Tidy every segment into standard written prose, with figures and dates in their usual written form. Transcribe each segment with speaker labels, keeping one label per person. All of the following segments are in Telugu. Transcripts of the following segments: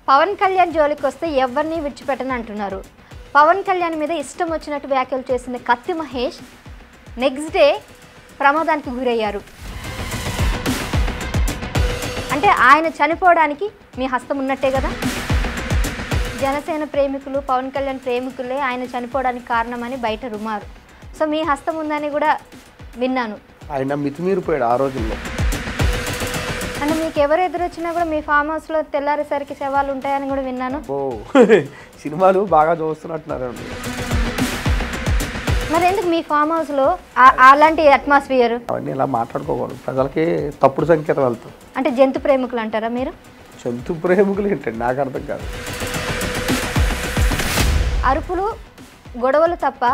Speaker 1: పవన్ కళ్యాణ్ జోలికి వస్తే ఎవరిని విడిచిపెట్టని అంటున్నారు. పవన్ కళ్యాణ్ మీద ఇష్టం వచ్చినట్టు వ్యాఖ్యలు చేసిన కత్తి మహేష్ నెక్స్ట్ డే ప్రమాదానికి గురయ్యారు. అంటే ఆయన చనిపోవడానికి మీ హస్తం ఉన్నట్టే కదా. జనసేన ప్రేమికులు పవన్ కళ్యాణ్ ప్రేమికులే ఆయన చనిపోవడానికి కారణమని బయట రుమారు. సో మీ హస్తం ఉందని కూడా విన్నాను.
Speaker 2: ఆయన మితిమీరిపోయాడు ఆ రోజుల్లో.
Speaker 1: అంటే మీకు ఎవరు ఎదురొచ్చినా కూడా మీ ఫామ్ హౌస్లో తెల్లారేసరికి శవాలు ఉంటాయని కూడా విన్నాను.
Speaker 2: ఓ సినిమాలు బాగా చూస్తున్నట్టున్నారు.
Speaker 1: మరి ఎందుకు మీ ఫామ్ హౌస్లో అలాంటి అట్మాస్ఫియర్?
Speaker 2: అవన్నీ ఇలా మాట్లాడుకోకూడదు, ప్రజలకి తప్పుడు సంకేతం వెళ్తాం.
Speaker 1: అంటే జంతు ప్రేమికులు అంటారా మీరు?
Speaker 2: జంతు ప్రేమికులు ఏంటండి, నాకు అర్థం కాదు.
Speaker 1: అరుపులు గొడవలు తప్ప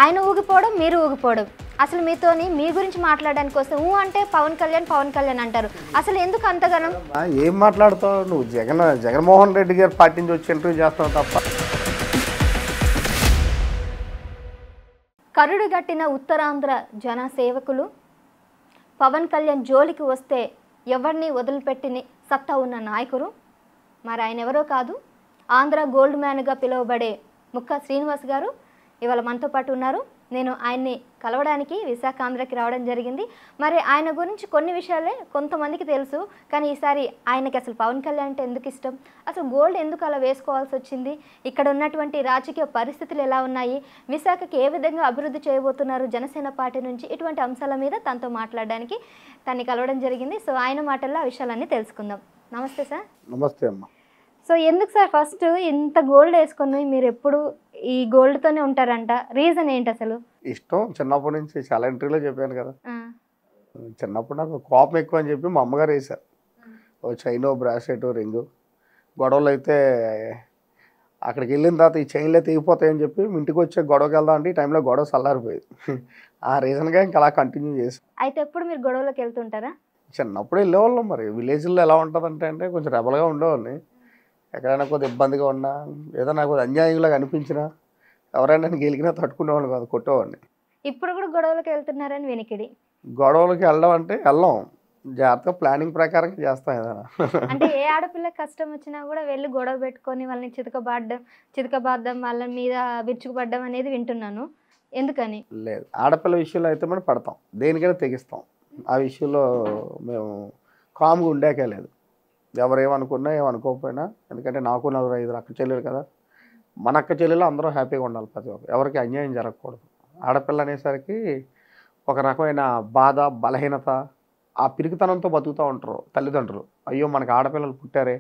Speaker 1: ఆయన ఊగిపోవడం మీరు ఊగిపోవడం. అసలు మీతోని మీ గురించి మాట్లాడడానికి వస్తే అంటే పవన్ కళ్యాణ్ అంటారు. అసలు ఎందుకు అంతగానం?
Speaker 2: ఏం మాట్లాడుతావు నువ్వు? జగన్మోహన్ రెడ్డి గారి పార్టీ నుంచి వచ్చి ఇంటర్వ్యూ చేస్తావు తప్ప.
Speaker 1: కరుడు గట్టిన ఉత్తరాంధ్ర జన సేవకులు పవన్ కళ్యాణ్ జోలికి వస్తే ఎవరిని వదిలిపెట్టిన సత్తా ఉన్న నాయకుడు మరి ఆయన ఎవరో కాదు, ఆంధ్ర గోల్డ్ మ్యాన్గా పిలువబడే ముక్క శ్రీనివాస్ గారు ఇవాళ మనతో పాటు ఉన్నారు. నేను ఆయన్ని కలవడానికి విశాఖ ఆంధ్రకి రావడం జరిగింది. మరి ఆయన గురించి కొన్ని విషయాలే కొంతమందికి తెలుసు, కానీ ఈసారి ఆయనకి అసలు పవన్ కళ్యాణ్ అంటే ఎందుకు ఇష్టం, అసలు గోల్డ్ ఎందుకు అలా వేసుకోవాల్సి వచ్చింది, ఇక్కడ ఉన్నటువంటి రాజకీయ పరిస్థితులు ఎలా ఉన్నాయి, విశాఖకి ఏ విధంగా అభివృద్ధి చేయబోతున్నారు జనసేన పార్టీ నుంచి, ఇటువంటి అంశాల మీద తనతో మాట్లాడడానికి తన్ని కలవడం జరిగింది. సో ఆయన మాటల్లో ఆ విషయాలన్నీ తెలుసుకుందాం. నమస్తే సార్.
Speaker 2: నమస్తే అమ్మ.
Speaker 1: సో ఎందుకు సార్ ఫస్ట్ ఇంత గోల్డ్ వేసుకొని మీరు ఎప్పుడు ఈ గోల్డ్తోనే ఉంటారంట, రీజన్ ఏంటి అసలు?
Speaker 2: ఇష్టం చిన్నప్పటి నుంచి, చాలా ఇంటర్వ్యూలో చెప్పాను కదా. చిన్నప్పుడు నాకు కోపం ఎక్కువ అని చెప్పి మా అమ్మగారు వేశారు. ఓ చైనో బ్రాస్లెట్ రింగు. గొడవలు అయితే అక్కడికి వెళ్ళిన తర్వాత ఈ చైన్లే తెగిపోతాయని చెప్పి ఇంటికి వచ్చే గొడవకి వెళ్దాం అంటే ఈ టైంలో గొడవ చల్లారిపోయేది. ఆ రీజన్గా ఇంకా అలా కంటిన్యూ చేసి.
Speaker 1: అయితే ఎప్పుడు మీరు గొడవలోకి వెళ్తుంటారా?
Speaker 2: చిన్నప్పుడు వెళ్ళేవాళ్ళం. మరి విలేజ్లో ఎలా ఉంటుందంటే కొంచెం రెబల్గా ఉండేవాడిని. ఎక్కడైనా కొద్దిగా ఇబ్బందిగా ఉన్నా, ఏదైనా కొద్దిగా అన్యాయంగా అనిపించినా, ఎవరైనా గెలికినా తట్టుకునేవాళ్ళు కాదు, కొట్టేవాడిని.
Speaker 1: ఇప్పుడు కూడా గొడవలకు వెళ్తున్నారని వినికిడి.
Speaker 2: గొడవలకి వెళ్ళడం అంటే వెళ్ళాం, జాగ్రత్తగా ప్లానింగ్ ప్రకారం చేస్తాం ఏదైనా.
Speaker 1: అంటే ఏ ఆడపిల్లకి కష్టం వచ్చినా కూడా వెళ్ళి గొడవ పెట్టుకొని వాళ్ళని చితకబాద్దం వాళ్ళ మీద విరుచుకుపడ్డం అనేది వింటున్నాను. ఎందుకని?
Speaker 2: లేదు, ఆడపిల్ల విషయంలో అయితే మనం పడతాం, దేనికైనా తెగిస్తాం. ఆ విషయంలో మేము కామ్గా ఉండాకే లేదు. ఎవరు ఏమనుకున్నా ఏమనుకోకపోయినా, ఎందుకంటే నాకు 4-5 అక్క చెల్లెలు కదా. మన అక్క చెల్లెలు అందరూ హ్యాపీగా ఉండాలి, ప్రతి ఒక్కరు, ఎవరికి అన్యాయం జరగకూడదు. ఆడపిల్ల అనేసరికి ఒక రకమైన బాధ, బలహీనత, ఆ పిరికితనంతో బతుకుతూ ఉంటారు తల్లిదండ్రులు. అయ్యో మనకు ఆడపిల్లలు పుట్టారే,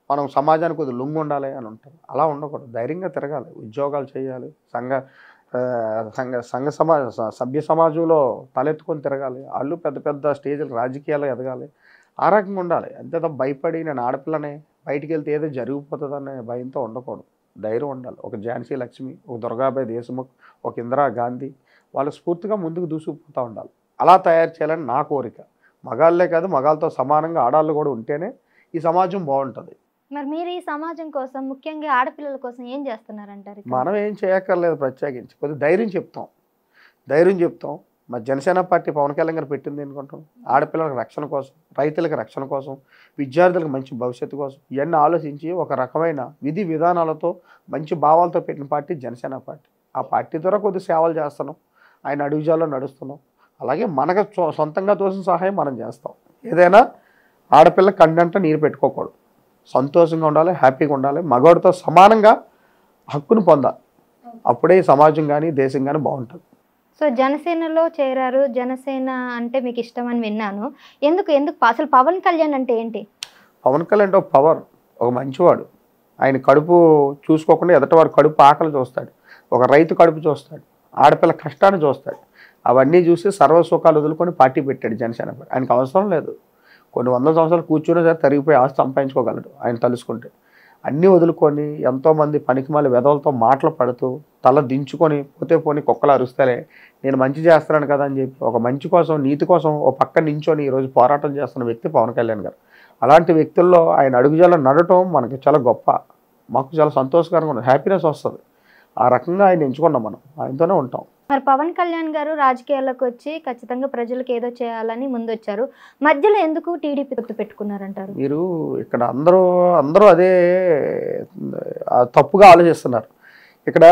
Speaker 2: మనం సమాజానికి కొద్దిగా లొంగి ఉండాలి అని ఉంటారు. అలా ఉండకూడదు, ధైర్యంగా తిరగాలి, ఉద్యోగాలు చేయాలి, సభ్య సమాజంలో తలెత్తుకొని తిరగాలి. వాళ్ళు పెద్ద పెద్ద స్టేజ్లు రాజకీయాలు ఎదగాలి, ఆ రకంగా ఉండాలి. అంతే తప్ప భయపడి నేను ఆడపిల్లనే బయటికి వెళ్తే ఏదో జరిగిపోతుందనే భయంతో ఉండకూడదు. ధైర్యం ఉండాలి. ఒక ఝాన్సీ లక్ష్మి, ఒక దుర్గాబాయి దేశముఖ్, ఒక ఇందిరా గాంధీ, వాళ్ళు స్ఫూర్తిగా ముందుకు దూసుకుపోతూ ఉండాలి. అలా తయారు చేయాలని నా కోరిక. మగాళ్ళే కాదు, మగాళ్ళతో సమానంగా ఆడాళ్ళు కూడా ఉంటేనే ఈ సమాజం బాగుంటుంది.
Speaker 1: మరి మీరు ఈ సమాజం కోసం, ముఖ్యంగా ఆడపిల్లల కోసం ఏం చేస్తున్నారంటారు?
Speaker 2: మనం ఏం చేయక్కర్లేదు, ప్రత్యేకించి కొద్దిగా ధైర్యం చెప్తాం. మరి జనసేన పార్టీ పవన్ కళ్యాణ్ గారు పెట్టింది అనుకుంటాం, ఆడపిల్లలకు రక్షణ కోసం, రైతులకు రక్షణ కోసం, విద్యార్థులకు మంచి భవిష్యత్తు కోసం, ఇవన్నీ ఆలోచించి ఒక రకమైన విధి విధానాలతో మంచి భావాలతో పెట్టిన పార్టీ జనసేన పార్టీ. ఆ పార్టీ ద్వారా కొద్ది సేవలు చేస్తున్నాం, ఆయన అడుగుజాల్లో నడుస్తున్నాం. అలాగే మనకు సొంతంగా తోసిన సహాయం మనం చేస్తాం. ఏదైనా ఆడపిల్ల కండంట నీరు పెట్టుకోకూడదు, సంతోషంగా ఉండాలి, హ్యాపీగా ఉండాలి, మగవాడితో సమానంగా హక్కును పొందాలి. అప్పుడే సమాజం కానీ దేశం కానీ బాగుంటుంది.
Speaker 1: సో జనసేనలో చేరారు, జనసేన అంటే మీకు ఇష్టం అని విన్నాను. ఎందుకు అసలు పవన్ కళ్యాణ్ అంటే ఏంటి?
Speaker 2: పవన్ కళ్యాణ్ అంటే ఒక పవర్, ఒక మంచివాడు. ఆయన కడుపు చూసుకోకుండా ఎదటివారు కడుపు ఆకలి చూస్తాడు, ఒక రైతు కడుపు చూస్తాడు, ఆడపిల్ల కష్టాన్ని చూస్తాడు. అవన్నీ చూసి సర్వసుఖాలు వదులుకొని పార్టీ పెట్టాడు జనసేన పార్టీ. ఆయనకు అవసరం లేదు, కొన్ని 100 సంవత్సరాలు కూర్చునే సరే తరిగిపోయి ఆస్తి సంపాదించుకోగలడు ఆయన తలుసుకుంటే. అన్నీ వదులుకొని ఎంతోమంది పనికిమాలి వెధవలతో మాటలు పడుతూ తల దించుకొని పోతే పోని కుక్కలు అరుస్తాలే, నేను మంచి చేస్తున్నాను కదా అని చెప్పి ఒక మంచి కోసం, నీతి కోసం ఓ పక్క నించొని ఈరోజు పోరాటం చేస్తున్న వ్యక్తి పవన్ కళ్యాణ్ గారు. అలాంటి వ్యక్తుల్లో ఆయన అడుగుజాల్లో నడటం మనకి చాలా గొప్ప, మాకు చాలా సంతోషకరంగా ఉంది, హ్యాపీనెస్ వస్తుంది. ఆ రకంగా ఆయన ఎంచుకున్నాం, మనం ఆయనతోనే ఉంటాం.
Speaker 1: మరి పవన్ కళ్యాణ్ గారు రాజకీయాల్లోకి వచ్చి ఖచ్చితంగా ప్రజలకు ఏదో చేయాలని ముందొచ్చారు. మధ్యలో ఎందుకు టీడీపీ గుర్తు పెట్టుకున్నారంటారు?
Speaker 2: మీరు ఇక్కడ అందరూ అదే తప్పుగా ఆలోచిస్తున్నారు. ఇక్కడ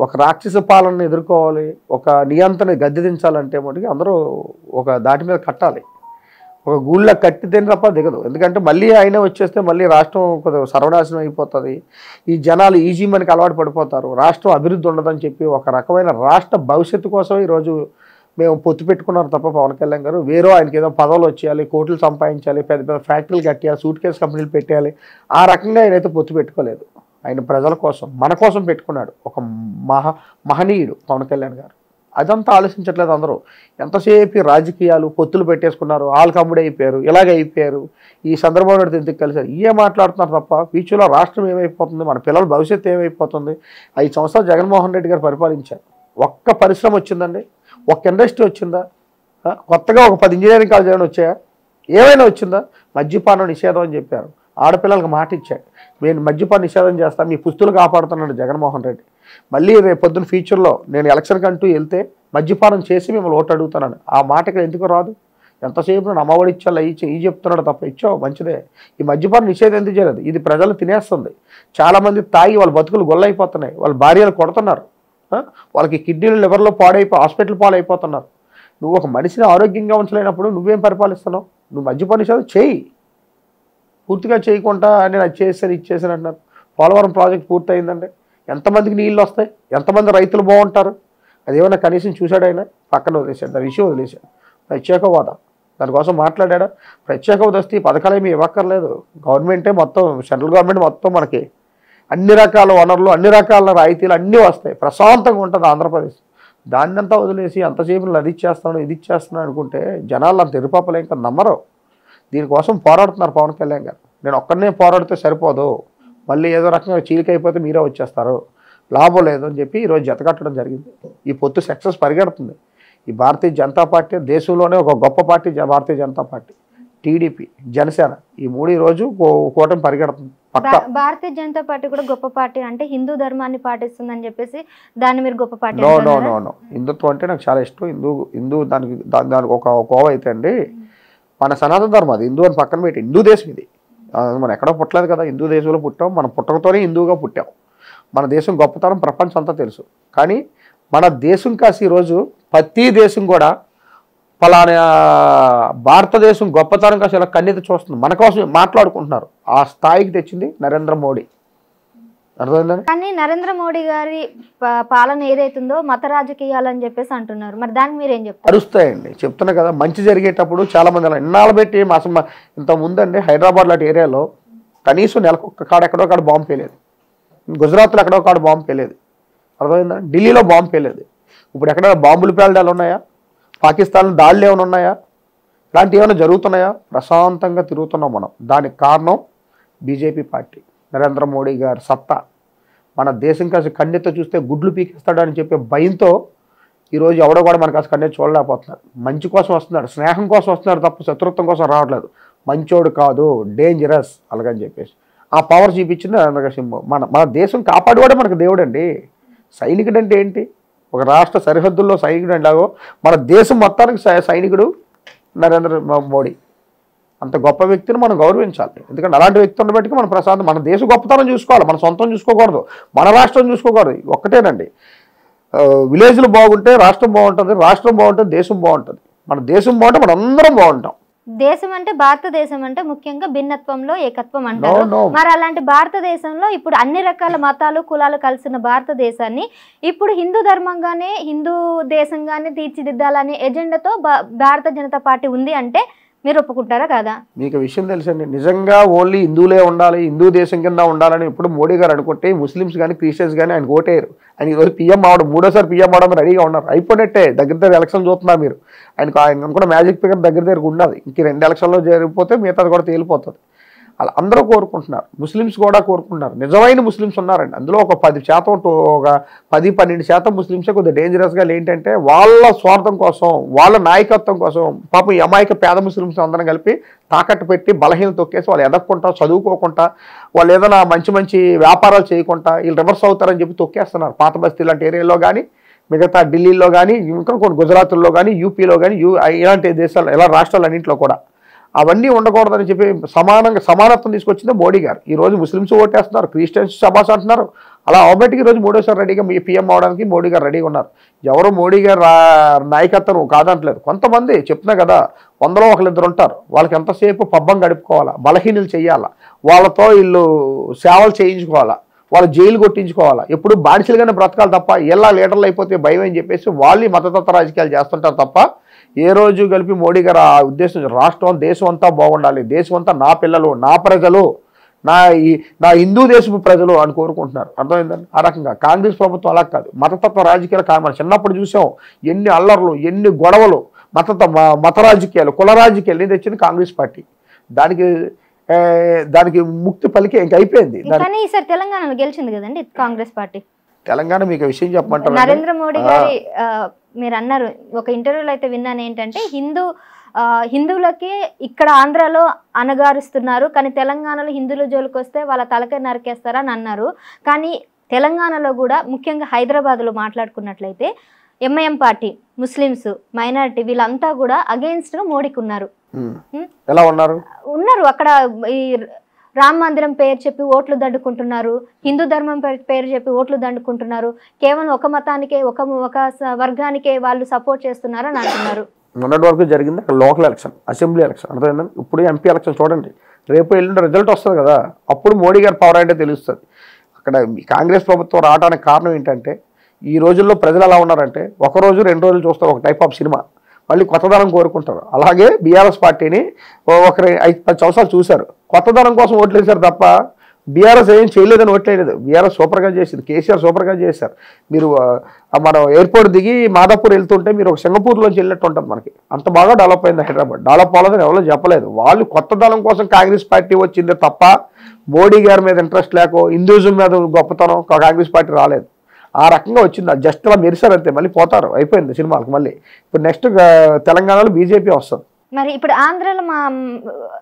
Speaker 2: ఒక రాక్షస పాలనను ఎదుర్కోవాలి, ఒక నియంత్రణ గద్దె దించాలంటే మటుకు అందరూ ఒక దాటి మీద కట్టాలి. ఒక గూళ్ళ కట్టితేనే తప్ప దిగదు. ఎందుకంటే మళ్ళీ ఆయనే వచ్చేస్తే మళ్ళీ రాష్ట్రం కొద్దిగా సర్వనాశనం అయిపోతుంది. ఈ జనాలు ఈజీ మనకి అలవాటు పడిపోతారు, రాష్ట్రం అభివృద్ధి ఉండదని చెప్పి ఒక రకమైన రాష్ట్ర భవిష్యత్తు కోసం ఈరోజు మేము పొత్తు పెట్టుకున్నారు తప్ప పవన్ కళ్యాణ్ గారు వేరే ఆయనకి ఏదో పదవులు వచ్చేయాలి, కోట్లు సంపాదించాలి, పెద్ద పెద్ద ఫ్యాక్టరీలు కట్టేయాలి, సూట్ కేసు కంపెనీలు పెట్టేయాలి, ఆ రకంగా ఆయనైతే పొత్తు పెట్టుకోలేదు. ఆయన ప్రజల కోసం, మన కోసం పెట్టుకున్నాడు. ఒక మహనీయుడు పవన్ కళ్యాణ్ గారు. అదంతా ఆలోచించట్లేదు అందరూ. ఎంతసేపు రాజకీయాలు పొత్తులు పెట్టేసుకున్నారు, ఆళ్ళు కమ్ముడు అయిపోయారు, ఇలాగ అయిపోయారు, ఈ చంద్రబాబు నాయుడు ఎందుకు కలిసారు, ఇవే మాట్లాడుతున్నారు తప్ప ఫ్యూచర్లో రాష్ట్రం ఏమైపోతుంది, మన పిల్లల భవిష్యత్తు ఏమైపోతుంది. 5 సంవత్సరాలు జగన్మోహన్ రెడ్డి గారు పరిపాలించారు. ఒక్క పరిశ్రమ వచ్చిందండి, ఒక్క ఇండస్ట్రీ వచ్చిందా? కొత్తగా ఒక 10 ఇంజనీరింగ్ కాలేజ్ ఏమైనా వచ్చాయా? ఏమైనా వచ్చిందా? మద్యపానం నిషేధం అని చెప్పారు, ఆడపిల్లలకు మాట ఇచ్చాడు, నేను మద్యపానం నిషేధం చేస్తాను, మీ పుస్తులు కాపాడుతున్నాడు జగన్మోహన్ రెడ్డి. మళ్ళీ రేపు పొద్దున్న ఫ్యూచర్లో నేను ఎలక్షన్కి అంటూ వెళ్తే మద్యపానం చేసి మిమ్మల్ని ఓటు అడుగుతానని ఆ మాట ఇక్కడ ఎందుకు రాదు? ఎంతసేపు నేను అమ్మఒడి ఇచ్చాను ఈ చెప్తున్నాడు తప్ప, ఇచ్చావు మంచిదే. ఈ మద్యపానం నిషేధం ఎందుకు చేయలేదు? ఇది ప్రజలు తినేస్తుంది. చాలామంది తాగి వాళ్ళ బతుకులు గొల్లైపోతున్నాయి, వాళ్ళ భార్యలు కొడుతున్నారు, వాళ్ళకి కిడ్నీలు లివర్లో హాస్పిటల్ పాడైపోతున్నారు. నువ్వు ఒక మనిషిని ఆరోగ్యంగా ఉంచలేనప్పుడు నువ్వేం పరిపాలిస్తున్నావు? నువ్వు మద్యపాన నిషేధం చేయి. పూర్తిగా చేయకుండా నేను అది చేశాను ఇది చేశాను అంటున్నారు. పోలవరం ప్రాజెక్ట్ పూర్తయిందండి, ఎంతమందికి నీళ్ళు వస్తాయి, ఎంతమంది రైతులు బాగుంటారు, అదేమన్నా కనీసం చూశాడు? ఆయన పక్కన వదిలేశాడు, దాని విషయం వదిలేశాడు. ప్రత్యేక హోదా దానికోసం మాట్లాడా? ప్రత్యేక హోదా వస్తే ఈ పథకాలు ఏమి ఇవ్వక్కర్లేదు. గవర్నమెంటే మొత్తం, సెంట్రల్ గవర్నమెంట్ మొత్తం మనకి అన్ని రకాల వనరులు, అన్ని రకాల రాయితీలు అన్నీ వస్తాయి, ప్రశాంతంగా ఉంటుంది ఆంధ్రప్రదేశ్. దాన్నంతా వదిలేసి అంతసేపు అది ఇచ్చేస్తున్నాను ఇది ఇచ్చేస్తున్నాను అనుకుంటే జనాలు అంత ఎరుపాపలే ఇంకా నమ్మరు. దీనికోసం పోరాడుతున్నారు పవన్ కళ్యాణ్ గారు. నేను ఒక్కడనే పోరాడితే సరిపోదు, మళ్ళీ ఏదో రకంగా చీలికైపోతే మీరే వచ్చేస్తారు, లాభం లేదు అని చెప్పి ఈరోజు జతకట్టడం జరిగింది. ఈ పొత్తు సక్సెస్ పరిగెడుతుంది. ఈ భారతీయ జనతా పార్టీ దేశంలోనే ఒక గొప్ప party Bharatiya Janata party, TDP, Janasena, ఈ 3 ఈరోజు కూటమి పరిగెడుతుంది.
Speaker 1: భారతీయ జనతా పార్టీ కూడా గొప్ప పార్టీ అంటే హిందూ ధర్మాన్ని పాటిస్తుందని చెప్పేసి దాన్ని మీరు గొప్ప పార్టీ?
Speaker 2: నో హిందుత్వం అంటే నాకు చాలా ఇష్టం. హిందూ దానికి ఒక కోవ అయితే అండి, మన సనాతన ధర్మం అది. హిందూ అని పక్కన పెట్టి హిందూ దేశం ఇది, మనం ఎక్కడో పుట్టలేదు కదా, హిందూ దేశంలో పుట్టాం. మనం పుట్టకతోనే హిందూగా పుట్టాం. మన దేశం గొప్పతనం ప్రపంచం అంతా తెలుసు. కానీ మన దేశం కాసి ఈరోజు ప్రతి దేశం కూడా ఫలానా భారతదేశం గొప్పతనం కాసి ఇలా కన్నెత్తి చూస్తుంది, మన కోసం మాట్లాడుకుంటున్నారు. ఆ స్థాయికి తెచ్చింది నరేంద్ర మోడీ. అర్థమైందని.
Speaker 1: కానీ నరేంద్ర మోడీ గారి పాలన ఏదైతుందో మత రాజకీయాలని చెప్పేసి అంటున్నారు, మరి దానికి మీరేం చెప్తారు?
Speaker 2: అరుస్తాయండి, చెప్తున్నా కదా. మంచి జరిగేటప్పుడు చాలా మంది అలా ఇన్నాళ్ళు పెట్టి అసలు ఇంత ముందండి హైదరాబాద్ లాంటి ఏరియాలో కనీసం నెలకు ఒక్క కాడ ఎక్కడో కాడ బాంబు పేలేదు, గుజరాత్లో ఎక్కడో కాడ బాంబు పేలేదు, అర్థమైందా? ఢిల్లీలో బాంబు పేలేదు. ఇప్పుడు ఎక్కడ బాంబులు పేలడాలు ఉన్నాయా? పాకిస్తాన్లో దాడులు ఏమైనా ఉన్నాయా? ఇలాంటివి ఏమైనా జరుగుతున్నాయా? ప్రశాంతంగా తిరుగుతున్నాం మనం. దానికి కారణం బీజేపీ పార్టీ, నరేంద్ర మోడీ గారి సత్తా. మన దేశం కాసి కన్నెత్త చూస్తే గుడ్లు పీకిస్తాడు అని చెప్పే భయంతో ఈరోజు ఎవడో కూడా మన కాసి కన్నెత్తి చూడలేకపోతున్నాడు. మంచి కోసం వస్తున్నాడు, స్నేహం కోసం వస్తున్నాడు తప్ప శత్రుత్వం కోసం రావట్లేదు. మంచోడు కాదు, డేంజరస్ అలాగని చెప్పేసి ఆ పవర్ చూపించింది నరేంద్ర సింహ. మన దేశం కాపాడువాడే మనకు దేవుడు అండి. సైనికుడు అంటే ఏంటి? ఒక రాష్ట్ర సరిహద్దుల్లో సైనికుడు అంటాగో మన దేశం మొత్తానికి సైనికుడు నరేంద్ర మోడీ. అంత గొప్ప వ్యక్తిని మనం గౌరవించాలి. ఎందుకంటే అలాంటి వ్యక్తి ఉండబట్టి మనం ప్రశాంతం, మన దేశ గొప్పతనం చూసుకోవాలి, మన సొంతం చూసుకోకూడదు, మన రాష్ట్రం చూసుకోకూడదు. ఒక్కటేనండి, విలేజ్లు బాగుంటే రాష్ట్రం బాగుంటుంది, రాష్ట్రం బాగుంటే దేశం బాగుంటుంది. మన దేశం బాగుంటే మనం అందరం బాగుంటాం.
Speaker 1: దేశం అంటే భారతదేశం అంటే ముఖ్యంగా భిన్నత్వంలో ఏకత్వం అంటారు. మరి అలాంటి భారతదేశంలో ఇప్పుడు అన్ని రకాల మతాలు కులాలు కలిసిన భారతదేశాన్ని ఇప్పుడు హిందూ ధర్మంగానే హిందూ దేశంగానే తీర్చిదిద్దాలనే ఎజెండాతో భారత జనతా పార్టీ ఉంది అంటే మీరు ఒప్పుకుంటారా కాదా?
Speaker 2: మీకు విషయం తెలుసండి, నిజంగా ఓన్లీ హిందువులే ఉండాలి, హిందూ దేశం కింద ఉండాలని ఇప్పుడు మోడీ గారు అనుకుంటే ముస్లిమ్స్ కానీ క్రిస్టియన్స్ కానీ ఆయన ఓటేయరు. ఆయన ఈరోజు పిఎం అవడం, 3వ పిఎం అవడం రెడీగా ఉన్నారు. అయిపోయినట్టే, దగ్గర ఎలక్షన్ చూస్తున్నారు మీరు. ఆయన కూడా మ్యాజిక్ ఫిగర్ దగ్గర ఉన్నది. ఇంక 2 ఎలక్షన్లో జరిగిపోతే మిగతాది కూడా తేలిపోతుంది. అలా అందరూ కోరుకుంటున్నారు, ముస్లిమ్స్ కూడా కోరుకుంటున్నారు. నిజమైన ముస్లిమ్స్ ఉన్నారండి అందులో. ఒక 10% ఒక 10-12% ముస్లిమ్సే కొద్దిగా డేంజరస్గా. ఏంటంటే వాళ్ళ స్వార్థం కోసం, వాళ్ళ నాయకత్వం కోసం పాపం ఈ అమాయక పేద ముస్లిమ్స్ అందరం కలిపి తాకట్టు పెట్టి బలహీన తొక్కేసి వాళ్ళు ఎదగకుండా, చదువుకోకుండా, వాళ్ళు ఏదైనా మంచి వ్యాపారాలు చేయకుండా వీళ్ళు రివర్స్ అవుతారని చెప్పి తొక్కేస్తున్నారు. పాత బస్తీ లాంటి ఏరియాలో కానీ మిగతా ఢిల్లీలో కానీ ఇంకా కొన్ని గుజరాత్లో కానీ యూపీలో కానీ ఇలాంటి దేశాలు ఇలా రాష్ట్రాలన్నింటిలో కూడా అవన్నీ ఉండకూడదని చెప్పి సమానత్వం తీసుకొచ్చింది మోడీ గారు. ఈరోజు ముస్లిమ్స్ ఓటేస్తున్నారు, క్రిస్టియన్స్ శబాస్ అంటున్నారు. అలా ఆటోమేటిక్ ఈరోజు మూడోసారి రెడీగా మీ పీఎం అవడానికి మోడీ గారు రెడీగా ఉన్నారు. ఎవరు మోడీ గారు నాయకత్వం కాదంటలేదు. కొంతమంది చెప్తున్నా కదా, 100లో 1-2 ఉంటారు. వాళ్ళకి ఎంతసేపు పబ్బం గడుపుకోవాలా, బలహీనలు చేయాలా, వాళ్ళతో వీళ్ళు సేవలు చేయించుకోవాలా, వాళ్ళు జైలు కొట్టించుకోవాలా, ఎప్పుడు బానిసలుగానే బ్రతకాలి తప్ప ఎలా లీడర్లు అయిపోతే భయం అని చెప్పేసి వాళ్ళు మతతత్వ రాజకీయాలు చేస్తుంటారు తప్ప ఏ రోజు కలిపి మోడీ గారు ఆ ఉద్దేశం రాష్ట్రం దేశం అంతా బాగుండాలి, దేశం అంతా నా పిల్లలు, నా ప్రజలు, నా హిందూ దేశపు ప్రజలు అని కోరుకుంటున్నారు. అర్థమైందండి? ఆ రకంగా కాంగ్రెస్ ప్రభుత్వం అలా కాదు. మతతత్వ రాజకీయాలు మనం చిన్నప్పుడు చూసాం, ఎన్ని అల్లర్లు, ఎన్ని గొడవలు, మత రాజకీయాలు, కుల రాజకీయాలు తెచ్చింది కాంగ్రెస్ పార్టీ. దానికి ముక్తి పలికి ఇంక అయిపోయింది.
Speaker 1: కానీ ఈసారి తెలంగాణలో గెలిచింది కదండి కాంగ్రెస్ పార్టీ.
Speaker 2: తెలంగాణ మీకు విషయం చెప్పమంటారు,
Speaker 1: నరేంద్ర మోడీ గారి మీరు అన్నారు ఒక ఇంటర్వ్యూలో అయితే విన్నాను ఏంటంటే హిందువులకి ఇక్కడ ఆంధ్రాలో అనగారుస్తున్నారు, కానీ తెలంగాణలో హిందువుల జోలికి వస్తే వాళ్ళ తలకే నరికేస్తారని అన్నారు. కానీ తెలంగాణలో కూడా ముఖ్యంగా హైదరాబాద్లో మాట్లాడుకున్నట్లయితే ఎంఐఎం పార్టీ, ముస్లిమ్స్, మైనారిటీ వీళ్ళంతా కూడా అగెయిన్స్ట్గా మోడీకి ఉన్నారు.
Speaker 2: ఎలా ఉన్నారు?
Speaker 1: అక్కడ ఈ రామ మందిరం పేరు చెప్పి ఓట్లు దండుకుంటున్నారు, హిందూ ధర్మం పేరు చెప్పి ఓట్లు దండుకుంటున్నారు, కేవలం ఒక మతానికే ఒక వర్గానికే వాళ్ళు సపోర్ట్ చేస్తున్నారు అని అంటున్నారు.
Speaker 2: మొన్నటి వరకు జరిగింది అక్కడ లోకల్ ఎలక్షన్, అసెంబ్లీ ఎలక్షన్. అర్థమైందని ఇప్పుడు ఎంపీ ఎలక్షన్ చూడండి, రేపు ఎల్లుండి రిజల్ట్ వస్తుంది కదా, అప్పుడు మోడీ గారి పవర్ అంటే తెలుస్తుంది. అక్కడ కాంగ్రెస్ ప్రభుత్వం రావడానికి కారణం ఏంటంటే ఈ రోజుల్లో ప్రజలు ఎలా ఉన్నారంటే 1 రోజు 2 రోజులు చూస్తారు ఒక టైప్ ఆఫ్ సినిమా, మళ్ళీ కొత్తదనం కోరుకుంటారు. అలాగే బీఆర్ఎస్ పార్టీని 5-10 సంవత్సరాలు చూశారు, కొత్తదనం కోసం ఓట్లు వేశారు తప్ప బీఆర్ఎస్ ఏం చేయలేదని ఓట్లేదు. బీఆర్ఎస్ సూపర్గా చేసింది, కేసీఆర్ సూపర్గా చేశారు. మీరు మనం ఎయిర్పోర్ట్ దిగి మాదాపూర్ వెళ్తుంటే మీరు ఒక సింగపూర్లోంచి వెళ్ళినట్టు ఉంటుంది. మనకి అంత బాగా డెవలప్ అయింది హైదరాబాద్. డెవలప్ అవ్వలేదని ఎవరో చెప్పలేదు. వాళ్ళు కొత్తదనం కోసం కాంగ్రెస్ పార్టీ వచ్చింది తప్ప మోడీ గారి మీద ఇంట్రెస్ట్ లేకో హిందూయిజం మీద గొప్పతనం కాంగ్రెస్ పార్టీ రాలేదు. ఆ రకంగా వచ్చింది, జస్ట్ అలా మెరిసారు అంతే, మళ్ళీ పోతారు, అయిపోయింది సినిమాలకు. మళ్ళీ ఇప్పుడు నెక్స్ట్ తెలంగాణలో బీజేపీ వస్తుంది.
Speaker 1: మరి ఇప్పుడు ఆంధ్రాలో మా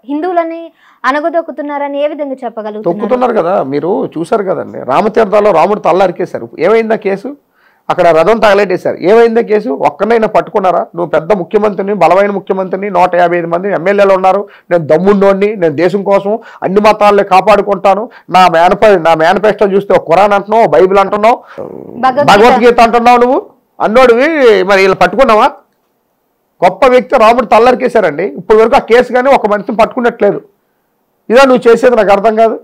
Speaker 1: హిందువులని అనగదొక్కుతున్నారని ఏ విధంగా చెప్పగలుగుతారు?
Speaker 2: తొక్కుతున్నారు కదా, మీరు చూసారు కదండి, రామతీర్థాల్లో రాముడు తల్ల అరికేశారు. ఏమైందా కేసు? అక్కడ రథం తగలేటేశారు. ఏమైందా కేసు? ఒక్కనైనా పట్టుకున్నారా? నువ్వు పెద్ద ముఖ్యమంత్రిని, బలమైన ముఖ్యమంత్రిని, 155 మంది ఎమ్మెల్యేలు ఉన్నారు, నేను దమ్ముండోని, నేను దేశం కోసం అన్ని మతాలని కాపాడుకుంటాను, నా మేనిఫెస్టో చూస్తే ఖురాన్ అంటున్నావు, బైబిల్ అంటున్నావు, భగవద్గీత అంటున్నావు, నువ్వు అన్నోడివి. మరి వీళ్ళు పట్టుకున్నావా? గొప్ప వ్యక్తి రాముడు తల్లరికేశారండి. ఇప్పటి వరకు ఆ కేసు కానీ ఒక మనిషిని పట్టుకున్నట్లేదు. ఇదా నువ్వు చేసేది? నాకు అర్థం కాదు.